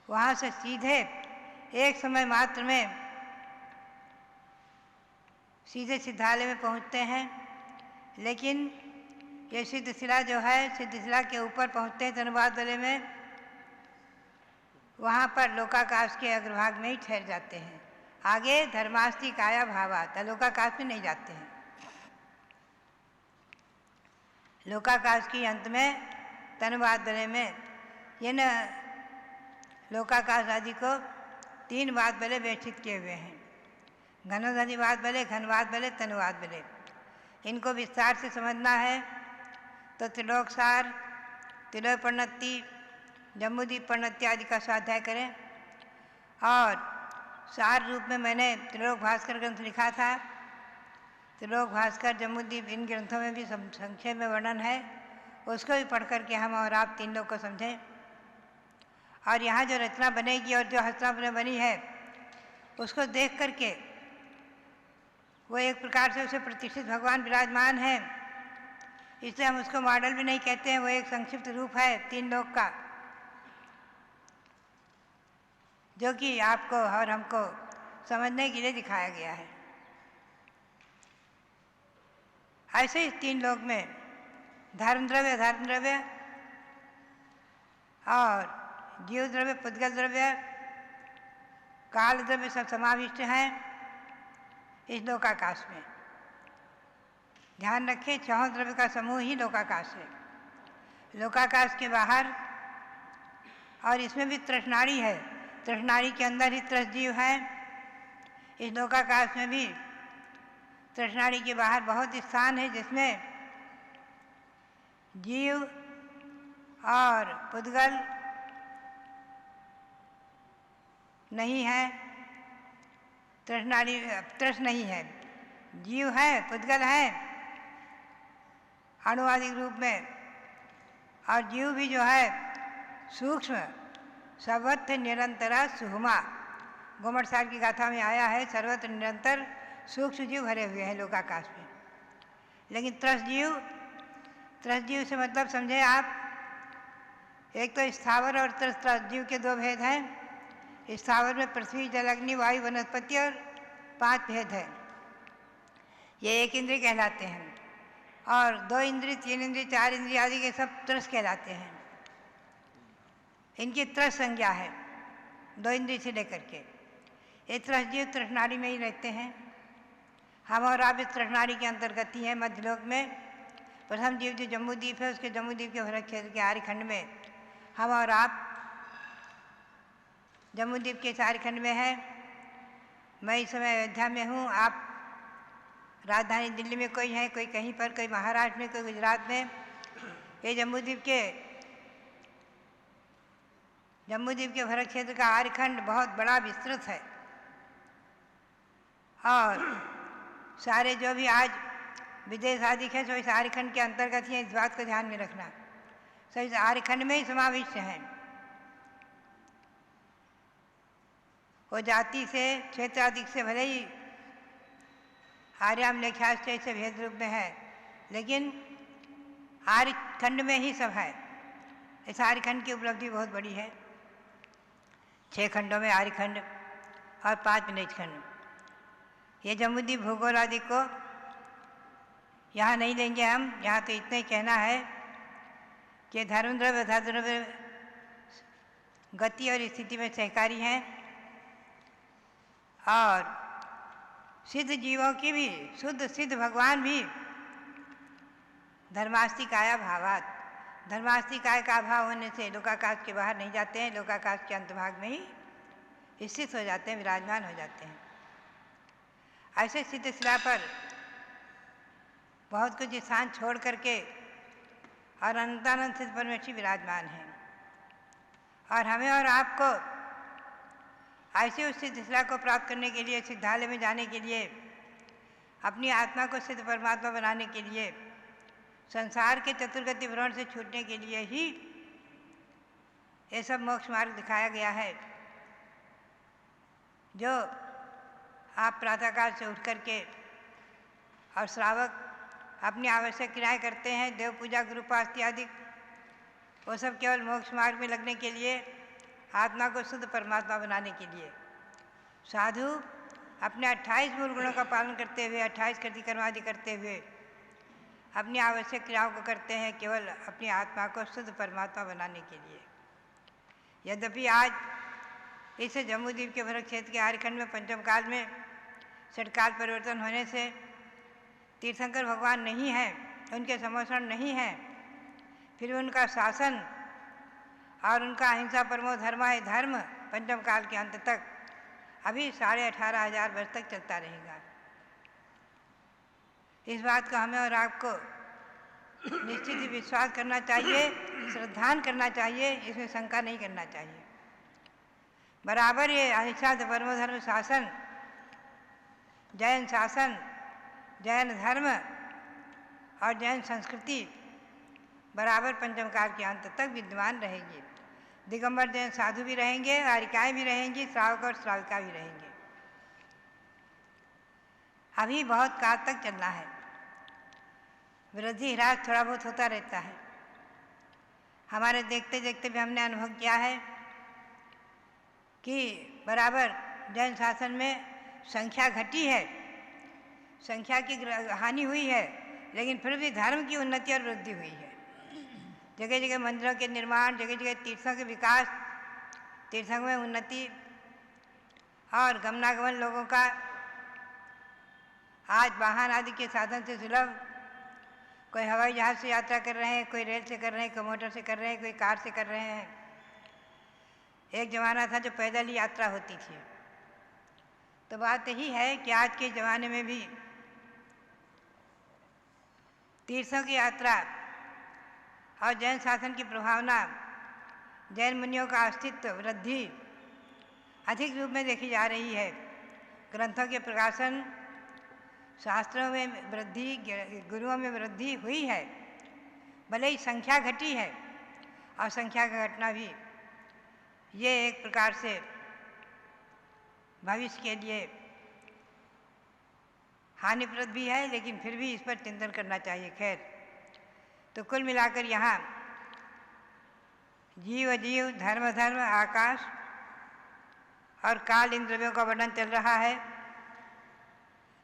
वहाँ से सीधे एक समय मात्र में सीधे सिद्धालय में पहुँचते हैं। लेकिन ये सिद्ध शिला जो है, सिद्ध शिला के ऊपर पहुँचते हैं धनुवाद वाले में, वहाँ पर लोकाकाश के अग्रभाग में ही ठहर जाते हैं। आगे धर्मास्ति काया भावात, लोकाकाश में नहीं जाते हैं। लोकाकाश की अंत में तनुवाद वाले में ये न लोकाकाश आदि को तीन वाद बले व्यवस्थित किए हुए हैं। घनोधनिवाद बले, घनवाद बले, तनुवाद बले। इनको विस्तार से समझना है तो त्रिलोक सार, त्रिलोक प्रणति, जम्बूद्वीप प्रणति आदि का स्वाध्याय करें। और सार रूप में मैंने त्रिलोक भास्कर ग्रंथ लिखा था। त्रिलोक भास्कर, जम्बूद्वीप, इन ग्रंथों में भी संक्षेप में वर्णन है, उसको भी पढ़ करके हम और आप तीन लोग को समझें। और यहाँ जो रचना बनेगी और जो हस्ताक्षर बनी है, उसको देख करके वो एक प्रकार से उसे प्रतिष्ठित भगवान विराजमान है, इसलिए हम उसको मॉडल भी नहीं कहते हैं। वो एक संक्षिप्त रूप है तीन लोक का, जो कि आपको और हमको समझने के लिए दिखाया गया है। ऐसे ही तीन लोक में धर्म द्रव्य, धर्म द्रव्य और जीव द्रव्य, पुद्गल द्रव्य, काल द्रव्य सब समाविष्ट हैं इस लोकाकाश में। ध्यान रखें, छहों द्रव्य का समूह ही लोकाकाश है। लोकाकाश के बाहर और इसमें भी तृष्णाड़ी है, तृष्णाड़ी के अंदर ही त्रसजीव है। इस लोकाकाश में भी तृष्णाड़ी के बाहर बहुत स्थान है जिसमें जीव और पुद्गल नहीं है, तृष नहीं है, जीव है, पुद्गल है अणुवादिक रूप में, और जीव भी जो है सूक्ष्म सर्वत्र निरंतरा सुहुमा, गोमटसार की गाथा में आया है, सर्वत्र निरंतर सूक्ष्म जीव भरे हुए हैं लोकाकाश में। लेकिन त्रस जीव से मतलब समझे आप, एक तो स्थावर और त्रस जीव के दो भेद हैं। स्थावर में पृथ्वी, जल, अग्नि, वायु, वनस्पति और 5 भेद हैं। ये एक इंद्रिय कहलाते हैं, और 2 इंद्रिय, 3 इंद्रिय, 4 इंद्रिय आदि के सब त्रस कहलाते हैं। इनकी त्रस संज्ञा है 2 इंद्रिय से लेकर के। ये त्रस जीव तृष्णारी में ही रहते हैं। हम और आप इस तृष्णारी के अंतर्गत ही हैं। मध्यलोक में प्रथम जीव जो जम्बूद्वीप है, उसके जम्बूद्वीप के भरत क्षेत्र के आर्यखंड में हम और आप जम्बूद्वीप के आर्यखंड में हैं। मैं इस समय अयोध्या में हूँ, आप राजधानी दिल्ली में कोई है, कोई कहीं पर, कोई महाराष्ट्र में, कोई गुजरात में। ये जम्बूद्वीप के भरत क्षेत्र का आर्यखंड बहुत बड़ा विस्तृत है, और सारे जो भी आज विदेश आदि है सो इस आर्यखंड के अंतर्गत ही, इस बात को ध्यान में रखना, सो इस आर्यखंड में ही समाविष्ट हैं। वो जाति से, क्षेत्र आदि से भले ही आर्याम लेख्याश्चर्य से भेद रूप में है, लेकिन आर्यखंड में ही सब है। इस आर्यखंड की उपलब्धि बहुत बड़ी है। 6 खंडों में आर्यखंड और 5 निज खंड। ये जम्बूद्वीप भूगोल आदि को यहाँ नहीं लेंगे हम। यहाँ तो इतना ही कहना है कि धर्म द्रव्य अधाद्रव्य गति और स्थिति में सहकारी हैं, और सिद्ध जीवों की भी, शुद्ध सिद्ध भगवान भी धर्मास्ति काया भावात, धर्मास्ति काय का अभाव होने से लोकाकाश के बाहर नहीं जाते हैं, लोकाकाश के अंतभाग में ही स्थित हो जाते हैं, विराजमान हो जाते हैं। ऐसे सिद्ध शिला पर बहुत कुछ स्थान छोड़ करके और अनंतानंद सिद्ध परमेश्वरी विराजमान हैं, और हमें और आपको ऐसे उस सिद्ध शिला को प्राप्त करने के लिए, सिद्धालय में जाने के लिए, अपनी आत्मा को सिद्ध परमात्मा बनाने के लिए, संसार के चतुर्गति भ्रमण से छूटने के लिए ही ये सब मोक्ष मार्ग दिखाया गया है, जो आप प्रातःकाल से उठ करके और श्रावक अपनी आवश्यक क्रियाएं करते हैं, देव पूजा, गुरुपास इत्यादि, वो सब केवल मोक्ष मार्ग में लगने के लिए, आत्मा को शुद्ध परमात्मा बनाने के लिए। साधु अपने 28 मूल गुणों का पालन करते हुए, 28 कृति कर्म आदि करते हुए अपनी आवश्यक क्रियाओं को करते हैं, केवल अपनी आत्मा को शुद्ध परमात्मा बनाने के लिए। यद्यपि आज इस जम्बूद्वीप के भरत क्षेत्र के आर्यखंड में पंचम काल में षटकाल परिवर्तन होने से तीर्थंकर भगवान नहीं हैं, उनके समर्षण नहीं हैं, फिर भी उनका शासन और उनका अहिंसा परमो धर्म है धर्म पंचम काल के अंत तक अभी 18,500 वर्ष तक चलता रहेगा। इस बात का हमें और आपको निश्चित ही विश्वास करना चाहिए, श्रद्धान करना चाहिए, इसमें शंका नहीं करना चाहिए। बराबर ये अहिंसा परमो धर्म शासन, जैन शासन, जैन धर्म और जैन संस्कृति बराबर पंचम काल के अंत तक विद्यमान रहेगी। दिगंबर जैन साधु भी रहेंगे, आर्यिकाएँ भी रहेंगी, श्रावक और श्राविका भी रहेंगे। अभी बहुत काल तक चलना है, वृद्धि ह्रास थोड़ा बहुत होता रहता है। हमारे देखते देखते भी हमने अनुभव किया है कि बराबर जैन शासन में संख्या घटी है, संख्या की हानि हुई है, लेकिन फिर भी धर्म की उन्नति और वृद्धि हुई है। जगह जगह मंदिरों के निर्माण, जगह जगह तीर्थों के विकास, तीर्थों में उन्नति और गमनागमन लोगों का आज वाहन आदि के साधन से सुलभ, कोई हवाई जहाज से यात्रा कर रहे हैं, कोई रेल से कर रहे हैं, कोई मोटर से कर रहे हैं, कोई कार से कर रहे हैं। एक ज़माना था जो पैदल ही यात्रा होती थी। तो बात यही है कि आज के ज़माने में भी तीर्थों की यात्रा और जैन शासन की प्रभावना, जैन मुनियों का अस्तित्व, वृद्धि, अधिक रूप में देखी जा रही है। ग्रंथों के प्रकाशन, शास्त्रों में वृद्धि, गुरुओं में वृद्धि हुई है, भले ही संख्या घटी है, और संख्या का घटना भी ये एक प्रकार से भविष्य के लिए हानिप्रद भी है, लेकिन फिर भी इस पर चिंतन करना चाहिए। खैर, तो कुल मिलाकर यहाँ जीव अजीव, धर्म धर्म, आकाश और काल, इन द्रव्यों का वर्णन चल रहा है।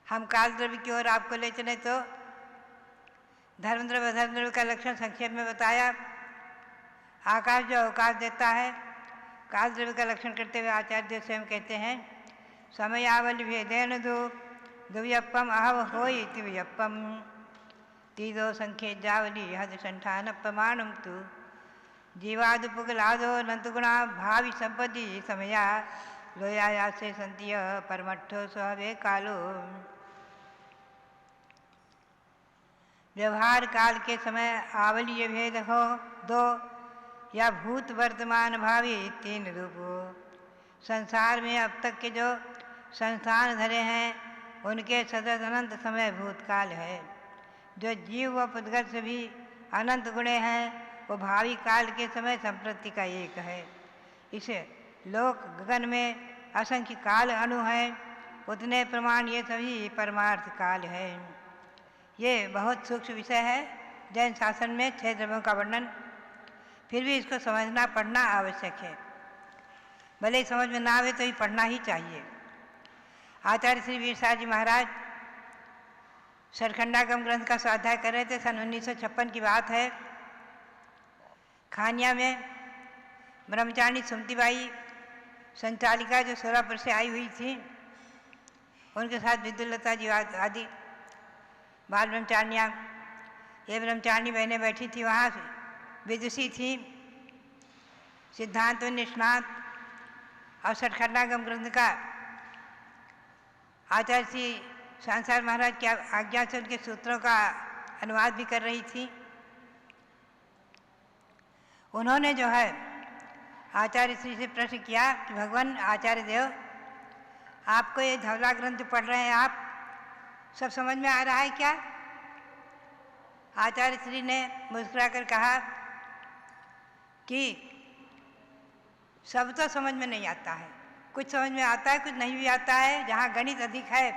हम काल द्रव्य की ओर आपको ले चले तो धर्म द्रव्य, अधर्म द्रव्य का लक्षण संक्षेप में बताया। आकाश जो अवकाश देता है, काल द्रव्य का लक्षण करते हुए आचार्य स्वयं कहते हैं, समयावल भेदेन दुव्यप्पम अहव हो इति व्यप्पम तीदो संख्ये जावली हद संठान प्रमाणम तु जीवादुपुगलादो नंतुगुणा भावी संपत्ति समया लोयाया से संतिय परमठो स्वभावे कालो। व्यवहार काल के समय आवलीय भेद हो दो, या भूत वर्तमान भावी तीन रूप हो। संसार में अब तक के जो संस्थान धरे हैं उनके सतत अनंत समय भूतकाल है। जो जीव व पुद्गल से भी अनंत गुणे हैं वो भावी काल के समय संप्रति का एक है। इसे लोक गगन में असंख्य काल अणु हैं, उतने प्रमाण ये सभी परमार्थ काल है। ये बहुत सूक्ष्म विषय है जैन शासन में 6 द्रव्यों का वर्णन, फिर भी इसको समझना पढ़ना आवश्यक है। भले ही समझ में ना आवे तो ही पढ़ना ही चाहिए। आचार्य श्री वीरसार जी महाराज सरखंडागम ग्रंथ का स्वाध्याय कर रहे थे। सन 1956 की बात है। खानिया में ब्रह्मचारिणी सुमतीबाई संचालिका जो सोलापुर से आई हुई थी, उनके साथ विद्युलता जी आदि बाल ब्रह्मचारिणियाँ, ये ब्रह्मचारिणी बहनें बैठी थी। वहाँ विदुषी थी, सिद्धांत निष्णात और सरखंडागम ग्रंथ का आचार्य श्री सांसार महाराज की आज्ञा से उनके सूत्रों का अनुवाद भी कर रही थी। उन्होंने जो है आचार्य श्री से प्रश्न किया कि भगवान आचार्य देव, आपको ये धवला ग्रंथ पढ़ रहे हैं, आप सब समझ में आ रहा है क्या? आचार्य श्री ने मुस्कुराकर कहा कि सब तो समझ में नहीं आता है, कुछ समझ में आता है, कुछ नहीं भी आता है। जहाँ गणित अधिक है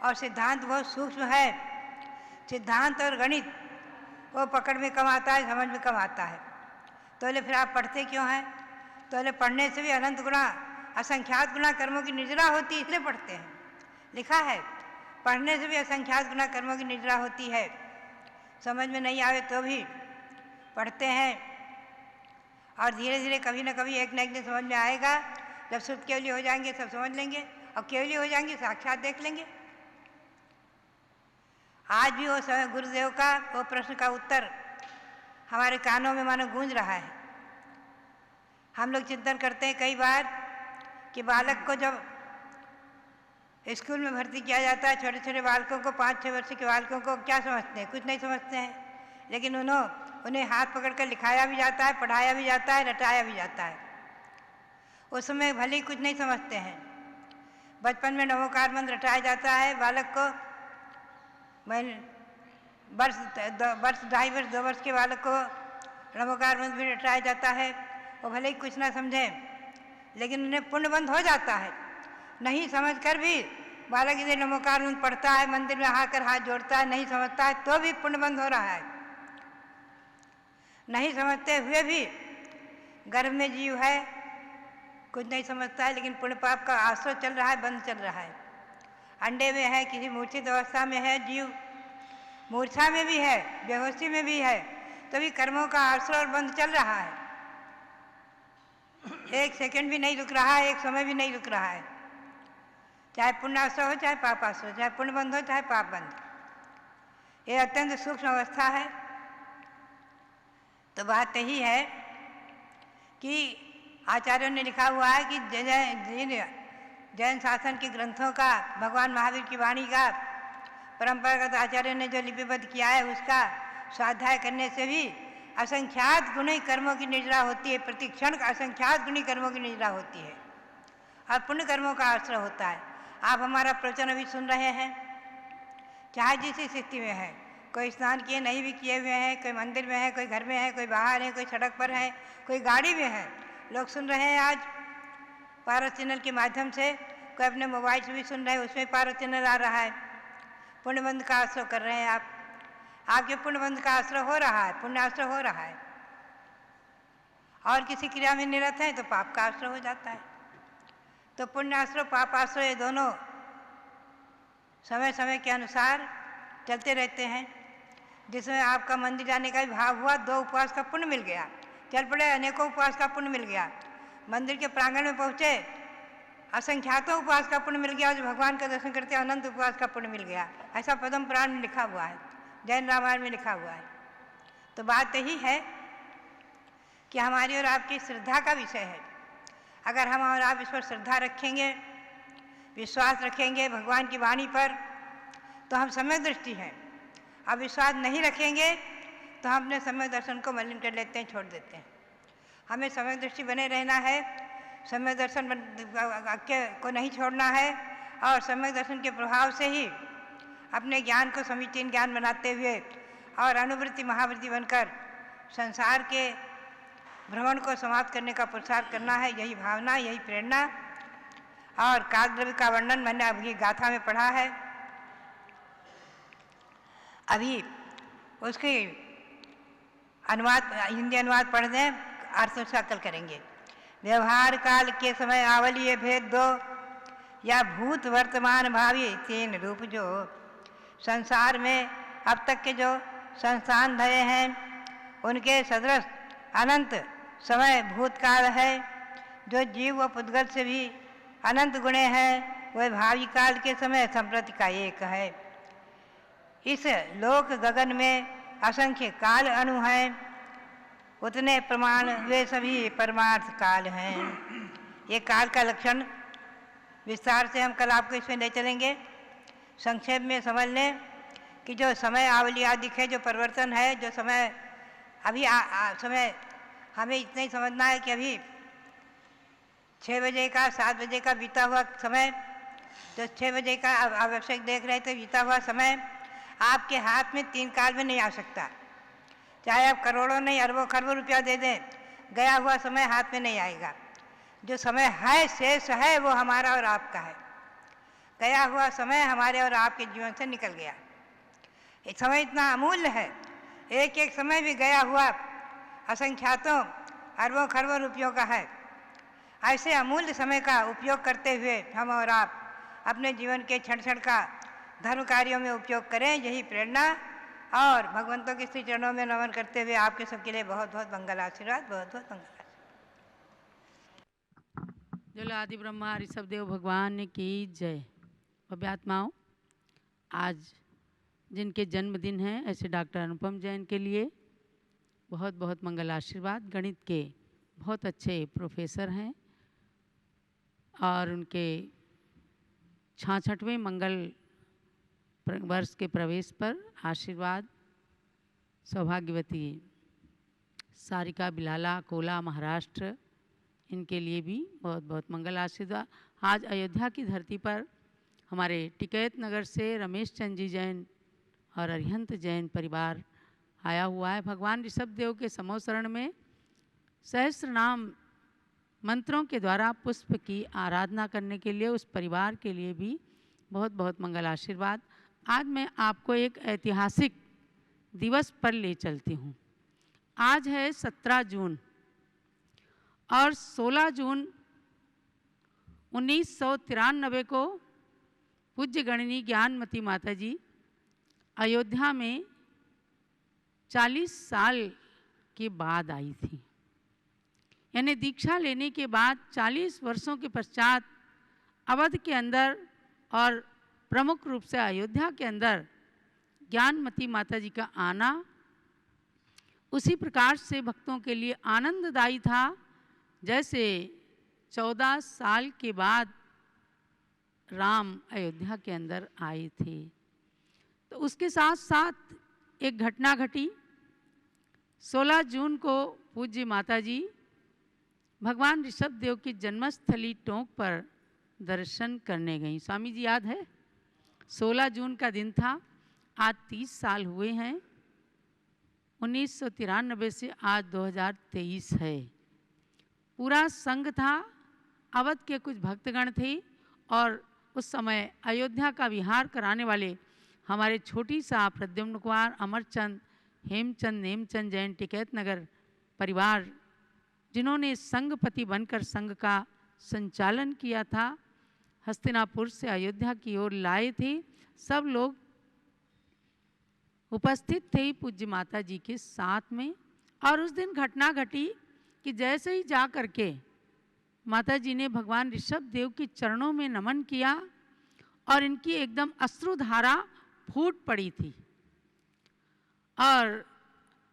और सिद्धांत बहुत सूक्ष्म है, सिद्धांत और गणित वो पकड़ में कम आता है, समझ में कम आता है। तो बोले फिर आप पढ़ते क्यों हैं? तो बोले पढ़ने से भी अनंत गुणा, असंख्यात गुणा कर्मों की निजरा होती है, इसलिए पढ़ते हैं। लिखा है पढ़ने से भी असंख्यात गुणा कर्मों की निजरा होती है। समझ में नहीं आवे तो भी पढ़ते हैं, और धीरे धीरे कभी ना कभी एक न एक दिन समझ में आएगा। जब शुद्ध केवली हो जाएंगे सब समझ लेंगे, और केवली हो जाएंगे साक्षात देख लेंगे। आज भी वो समय गुरुदेव का वो प्रश्न का उत्तर हमारे कानों में मानो गूंज रहा है। हम लोग चिंतन करते हैं कई बार कि बालक को जब स्कूल में भर्ती किया जाता है, छोटे छोटे बालकों को, 5-6 वर्ष के बालकों को क्या समझते हैं? कुछ नहीं समझते हैं, लेकिन उन्हें हाथ पकड़कर लिखाया भी जाता है, पढ़ाया भी जाता है, रटाया भी जाता है। उस समय भले ही कुछ नहीं समझते हैं। बचपन में नमोकार मंत्र रटाया जाता है बालक को। वर्ष 2.5 वर्ष 2 वर्ष के बालक को नमोकार मंत्र भी रटाया जाता है। वो भले ही कुछ ना समझें, लेकिन उन्हें पुण्यबंध हो जाता है। नहीं समझ कर भी बालक इधर नमोकार मंत्र पढ़ता है, मंदिर में आकर हाथ जोड़ता है, नहीं समझता है तो भी पुण्यबंध हो रहा है। नहीं समझते हुए भी गर्भ में जीव है, कुछ नहीं समझता है, लेकिन पुण्य पाप का आश्रय चल रहा है, बंद चल रहा है। अंडे में है, किसी मूर्छित अवस्था में है जीव, मूर्छा में भी है, बेहोशी में भी है, तो भी कर्मों का आश्रय और बंद चल रहा है। एक सेकंड भी नहीं रुक रहा है, एक समय भी नहीं रुक रहा है। चाहे पुण्याश्रय हो, चाहे पापाश्रय, चाहे पुण्य बंध हो, चाहे पाप बंध। ये अत्यंत सूक्ष्म अवस्था है। तो बात यही है कि आचार्यों ने लिखा हुआ है कि जैन शासन के ग्रंथों का, भगवान महावीर की वाणी का परंपरागत आचार्यों ने जो लिपिबद्ध किया है, उसका स्वाध्याय करने से भी असंख्यात गुणी कर्मों की निजरा होती है। प्रतिक्षण असंख्यात गुणी कर्मों की निजरा होती है। और पुण्य कर्मों का आश्रय होता है। आप हमारा प्रवचन अभी सुन रहे हैं, चाहे जिस स्थिति में है, कोई स्नान किए नहीं भी किए हुए हैं, कोई मंदिर में है, कोई घर में है, कोई बाहर है, कोई सड़क पर है, कोई गाड़ी में है, लोग सुन रहे हैं आज पारस चैनल के माध्यम से, कोई अपने मोबाइल से भी सुन रहे हैं, उसमें पारस चैनल आ रहा है। पुण्यबंध का आश्रय कर रहे हैं आप, आपके पुण्यबंध का आश्रय हो रहा है, पुण्य आश्रय हो रहा है। और किसी क्रिया में निरत है तो पाप का आश्रय हो जाता है। तो पुण्य आश्रय पाप आश्रय दोनों समय समय के अनुसार चलते रहते हैं। जिसमें आपका मंदिर जाने का भी भाव हुआ, 2 उपवास का पुण्य मिल गया, चल पड़े अनेकों उपवास का पुण्य मिल गया, मंदिर के प्रांगण में पहुँचे असंख्यातों उपवास का पुण्य मिल गया, जो भगवान का दर्शन करते अनंत उपवास का पुण्य मिल गया। ऐसा पद्म पुराण में लिखा हुआ है, जैन रामायण में लिखा हुआ है। तो बात यही है कि हमारी और आपकी श्रद्धा का विषय है। अगर हम और आप इस पर श्रद्धा रखेंगे, विश्वास रखेंगे भगवान की वाणी पर, तो हम सम्यक दृष्टि हैं। अब विश्वास नहीं रखेंगे तो हम अपने सम्यक दर्शन को मलिन कर लेते हैं, छोड़ देते हैं। हमें सम्यक दृष्टि बने रहना है, सम्यक दर्शन को नहीं छोड़ना है, और सम्यक दर्शन के प्रभाव से ही अपने ज्ञान को समीचीन ज्ञान बनाते हुए और अनुवृत्ति महावृत्ति बनकर संसार के भ्रमण को समाप्त करने का पुरुषार्थ करना है। यही भावना, यही प्रेरणा। और कालद्रव्य का वर्णन मैंने अभी गाथा में पढ़ा है, अभी उसकी अनुवाद, हिंदी अनुवाद पढ़ दें, अर्थ उसका कल करेंगे। व्यवहार काल के समय आवलीय भेद दो, या भूत वर्तमान भावी 3 रूप जो। संसार में अब तक के जो संस्थान धरे हैं उनके सदृश अनंत समय भूतकाल है। जो जीव व पुद्गल से भी अनंत गुणे हैं, वह भावी काल के समय संप्रति का एक है। इस लोक गगन में असंख्य काल अणु हैं, उतने प्रमाण वे सभी परमार्थ काल हैं। ये काल का लक्षण विस्तार से हम कल आपको इसमें ले चलेंगे। संक्षेप में समझ लें कि जो समय आवली आदि है, जो परिवर्तन है, जो समय अभी समय हमें इतना ही समझना है कि अभी 6 बजे का 7 बजे का बीता हुआ समय, जो 6 बजे का आवश्यक देख रहे थे बीता हुआ समय आपके हाथ में 3 काल में नहीं आ सकता। चाहे आप करोड़ों नहीं अरबों खरबों रुपया दे दें, गया हुआ समय हाथ में नहीं आएगा। जो समय है, शेष है, वो हमारा और आपका है। गया हुआ समय हमारे और आपके जीवन से निकल गया। एक समय इतना अमूल्य है, एक एक समय भी गया हुआ असंख्यातों अरबों खरबों रुपयों का है। ऐसे अमूल्य समय का उपयोग करते हुए हम और आप अपने जीवन के क्षण क्षण का धर्म कार्यों में उपयोग करें, यही प्रेरणा। और भगवंतों के श्री चरणों में नमन करते हुए आपके सबके लिए बहुत बहुत मंगल आशीर्वाद, बहुत बहुत मंगल आशीर्वाद। जल आदि ब्रह्मा ऋषभ देव भगवान की जय। भव्यात्माओं, आज जिनके जन्मदिन हैं ऐसे डॉक्टर अनुपम जैन के लिए बहुत बहुत मंगल आशीर्वाद। गणित के बहुत अच्छे प्रोफेसर हैं और उनके 66वें मंगल वर्ष के प्रवेश पर आशीर्वाद। सौभाग्यवती सारिका बिलाला, कोला, महाराष्ट्र, इनके लिए भी बहुत बहुत मंगल आशीर्वाद। आज अयोध्या की धरती पर हमारे टिकैत नगर से रमेश चंद जी जैन और अरिहंत जैन परिवार आया हुआ है। भगवान ऋषभ देव के समोसरण में सहस्त्र नाम मंत्रों के द्वारा पुष्प की आराधना करने के लिए उस परिवार के लिए भी बहुत बहुत मंगल आशीर्वाद। आज मैं आपको एक ऐतिहासिक दिवस पर ले चलती हूँ। आज है 17 जून और 16 जून 1993 को पूज्य गणनी ज्ञानमती माता जी अयोध्या में 40 साल के बाद आई थी। यानी दीक्षा लेने के बाद 40 वर्षों के पश्चात अवध के अंदर और प्रमुख रूप से अयोध्या के अंदर ज्ञानमती माता जी का आना उसी प्रकार से भक्तों के लिए आनंददायी था जैसे 14 साल के बाद राम अयोध्या के अंदर आए थे। तो उसके साथ साथ एक घटना घटी। 16 जून को पूज्य माता जी भगवान ऋषभ देव की जन्मस्थली टोंक पर दर्शन करने गई। स्वामी जी याद है, 16 जून का दिन था, आज 30 साल हुए हैं। 1993 से आज 2023 है। पूरा संघ था, अवध के कुछ भक्तगण थे और उस समय अयोध्या का विहार कराने वाले हमारे छोटी साहब प्रद्युम्न कुमार, अमरचंद, हेमचंद, नेमचंद जैन, टिकैत नगर परिवार, जिन्होंने संघपति बनकर संघ का संचालन किया था, हस्तिनापुर से अयोध्या की ओर लाए थे। सब लोग उपस्थित थे पूज्य माता जी के साथ में। और उस दिन घटना घटी कि जैसे ही जा करके माता जी ने भगवान ऋषभ देव के चरणों में नमन किया और इनकी एकदम अश्रुधारा फूट पड़ी थी और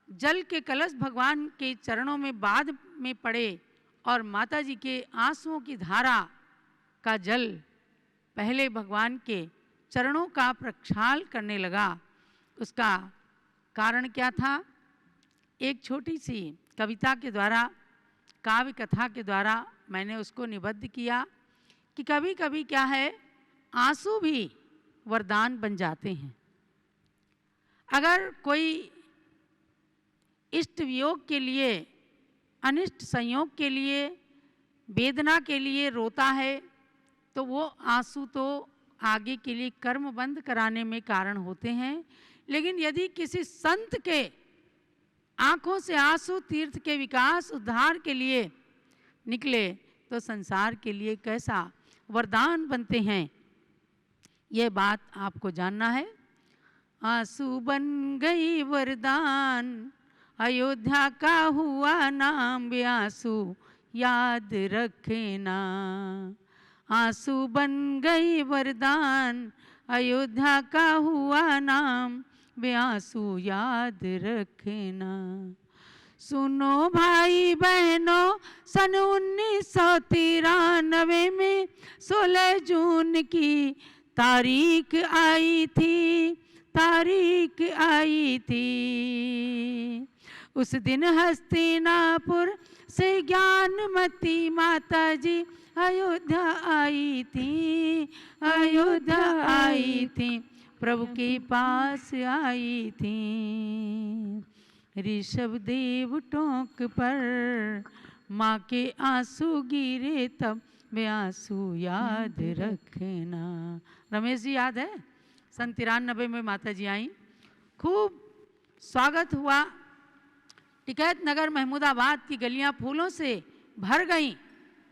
जल के कलश भगवान के चरणों में बाद में पड़े और माता जी के आंसुओं की धारा का जल पहले भगवान के चरणों का प्रक्षाल करने लगा। उसका कारण क्या था? एक छोटी सी कविता के द्वारा, काव्य कथा के द्वारा मैंने उसको निबद्ध किया कि कभी कभी क्या है, आंसू भी वरदान बन जाते हैं। अगर कोई इष्ट वियोग के लिए, अनिष्ट संयोग के लिए, वेदना के लिए रोता है तो वो आंसू तो आगे के लिए कर्म बंद कराने में कारण होते हैं। लेकिन यदि किसी संत के आंखों से आंसू तीर्थ के विकास उद्धार के लिए निकले तो संसार के लिए कैसा वरदान बनते हैं, ये बात आपको जानना है। आंसू बन गई वरदान, अयोध्या का हुआ नाम, आंसू याद रखना। आंसू बन गई वरदान, अयोध्या का हुआ नाम, आंसू याद रखना। सुनो भाई बहनों, सन 1993 में 16 जून की तारीख आई थी। उस दिन हस्तिनापुर से ज्ञानमती माता जी अयोध्या आई थी, प्रभु के पास आई थी। ऋषभ देव टोंक पर माँ के आंसू गिरे तब, वे आंसू याद रखना। रमेश जी याद है, 93 में माता जी आई, खूब स्वागत हुआ। टिकैत नगर महमूदाबाद की गलियां फूलों से भर गईं।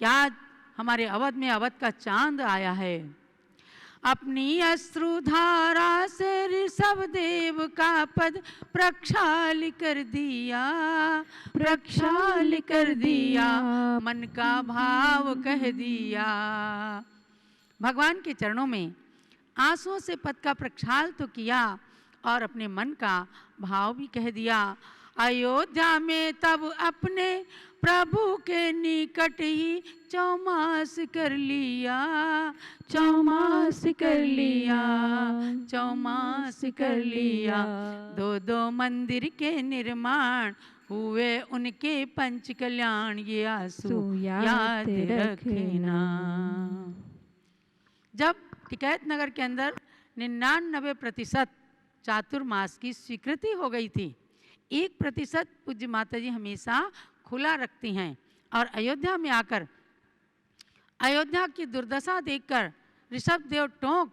क्या आज हमारे अवध में अवध का चांद आया है। अपनी अश्रुधारा से ऋषभ देव का पद प्रक्षाल कर दिया, मन का भाव कह दिया। भगवान के चरणों में आंसुओं से पद का प्रक्षाल तो किया और अपने मन का भाव भी कह दिया। अयोध्या में तब अपने प्रभु के निकट ही चौमास कर लिया। दो मंदिर के निर्माण हुए उनके पंच कल्याण, ये आंसू याद रखना। जब टिकैत नगर के अंदर 99% चातुर्मास की स्वीकृति हो गई थी, 1% पूज्य माता जी हमेशा खुला रखती हैं। और अयोध्या में आकर अयोध्या की दुर्दशा देखकर, ऋषभ देव टोंक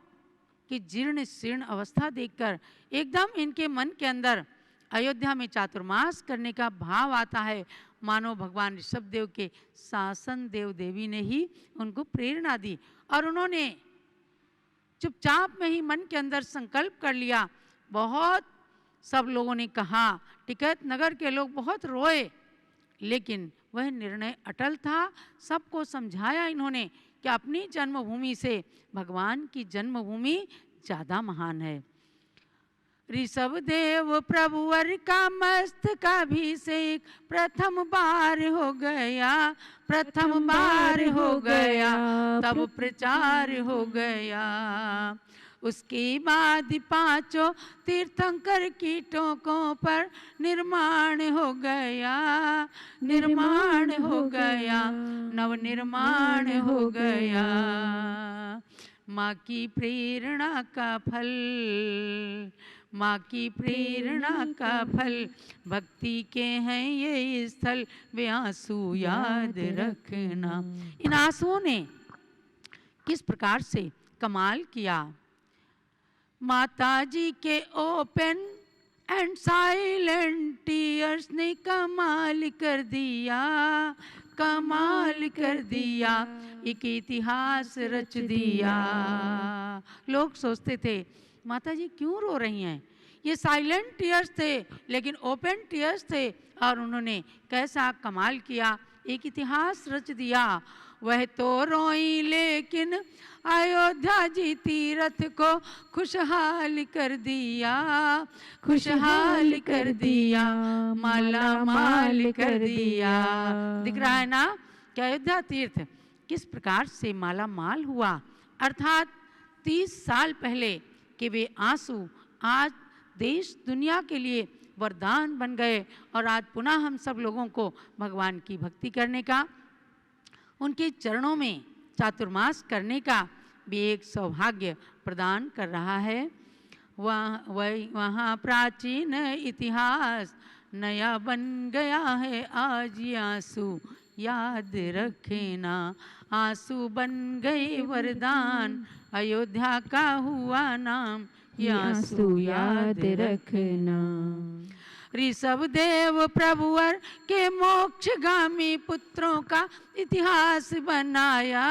की जीर्ण शीर्ण अवस्था देखकर एकदम इनके मन के अंदर अयोध्या में चातुर्मास करने का भाव आता है। मानो भगवान ऋषभ देव के शासन देव देवी ने ही उनको प्रेरणा दी और उन्होंने चुपचाप में ही मन के अंदर संकल्प कर लिया। बहुत सब लोगों ने कहा, टिकैत नगर के लोग बहुत रोए, लेकिन वह निर्णय अटल था। सबको समझाया इन्होंने कि अपनी जन्मभूमि से भगवान की जन्मभूमि ज़्यादा महान है। ऋषभ देव प्रभुवर का मस्तकाभिषेक प्रथम बार हो गया, तब प्रचार हो गया। उसके बाद पांचों तीर्थंकर की टोकों पर निर्माण हो गया, निर्माण हो गया, नव निर्माण हो गया। माँ की प्रेरणा का फल, माँ की प्रेरणा का फल, भक्ति के हैं ये स्थल, वे आंसू याद रखना। इन आंसुओं ने किस प्रकार से कमाल किया। माता जी के ओपन एंड साइलेंट टीयर्स ने कमाल कर दिया, कमाल कर दिया, एक इतिहास रच दिया। लोग सोचते थे माता जी क्यों रो रही हैं, ये साइलेंट टीयर्स थे लेकिन ओपन टीयर्स थे, और उन्होंने कैसा कमाल किया, एक इतिहास रच दिया। वह तो रोई लेकिन अयोध्या जी तीरथ को खुशहाल कर दिया, खुशहाल कर दिया, माला माल कर दिया। दिख रहा है ना कि अयोध्या तीर्थ किस प्रकार से माला माल हुआ। अर्थात 30 साल पहले कि वे आंसू आज देश दुनिया के लिए वरदान बन गए, और आज पुनः हम सब लोगों को भगवान की भक्ति करने का, उनके चरणों में चातुर्मास करने का भी एक सौभाग्य प्रदान कर रहा है। वहाँ प्राचीन इतिहास नया बन गया है, आज ये आंसू याद रखना। आंसू बन गए वरदान, अयोध्या का हुआ नाम, ये आंसू याद रखना। ऋषभ देव प्रभुवर के मोक्षगामी पुत्रों का इतिहास बनाया,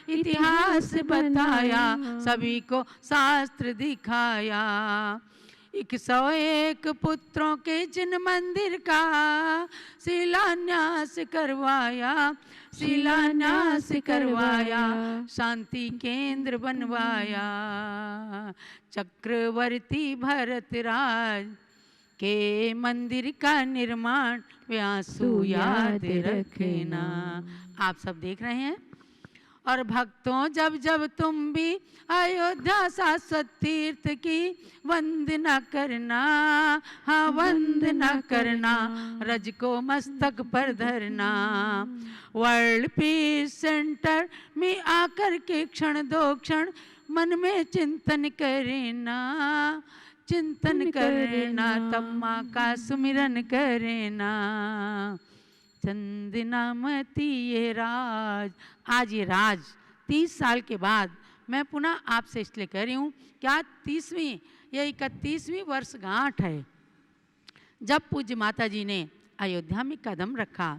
इतिहास बताया, सभी को शास्त्र दिखाया। 101 पुत्रों के जिन मंदिर का शिलान्यास करवाया, शिलान्यास करवाया, शांति केंद्र बनवाया। चक्रवर्ती भरतराज के मंदिर का निर्माण, वे आंसू याद रखना। आप सब देख रहे हैं। और भक्तों जब जब तुम भी अयोध्या शाश्वत तीर्थ की वंदना करना, हाँ वंदना करना, रज को मस्तक पर धरना। वर्ल्ड पीस सेंटर में आकर के क्षण दो क्षण मन में चिंतन करना, चिंतन करना, तब माँ का सुमिरन करना। चंदनामती ये राज, आज ये राज 30 साल के बाद मैं पुनः आपसे इसलिए कह रही हूँ कि आज 30वीं या 31वीं वर्षगांठ है जब पूज्य माता जी ने अयोध्या में कदम रखा।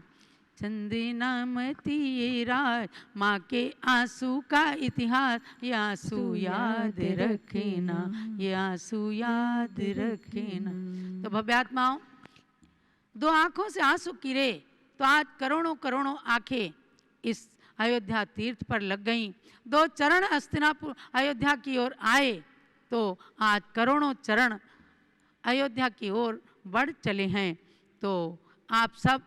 चंदनामती ये राज, माँ के आंसू का इतिहास, ये आंसू याद रखना, ये आंसू याद रखना। तो भव्यात्माओं, दो आंखों से आंसू गिरे तो आज करोड़ों करोड़ों आंखें इस अयोध्या तीर्थ पर लग गईं। दो चरण हस्तिनापुर अयोध्या की ओर आए तो आज करोड़ों चरण अयोध्या की ओर बढ़ चले हैं। तो आप सब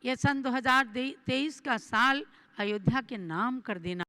ये सन 2023 का साल अयोध्या के नाम कर देना।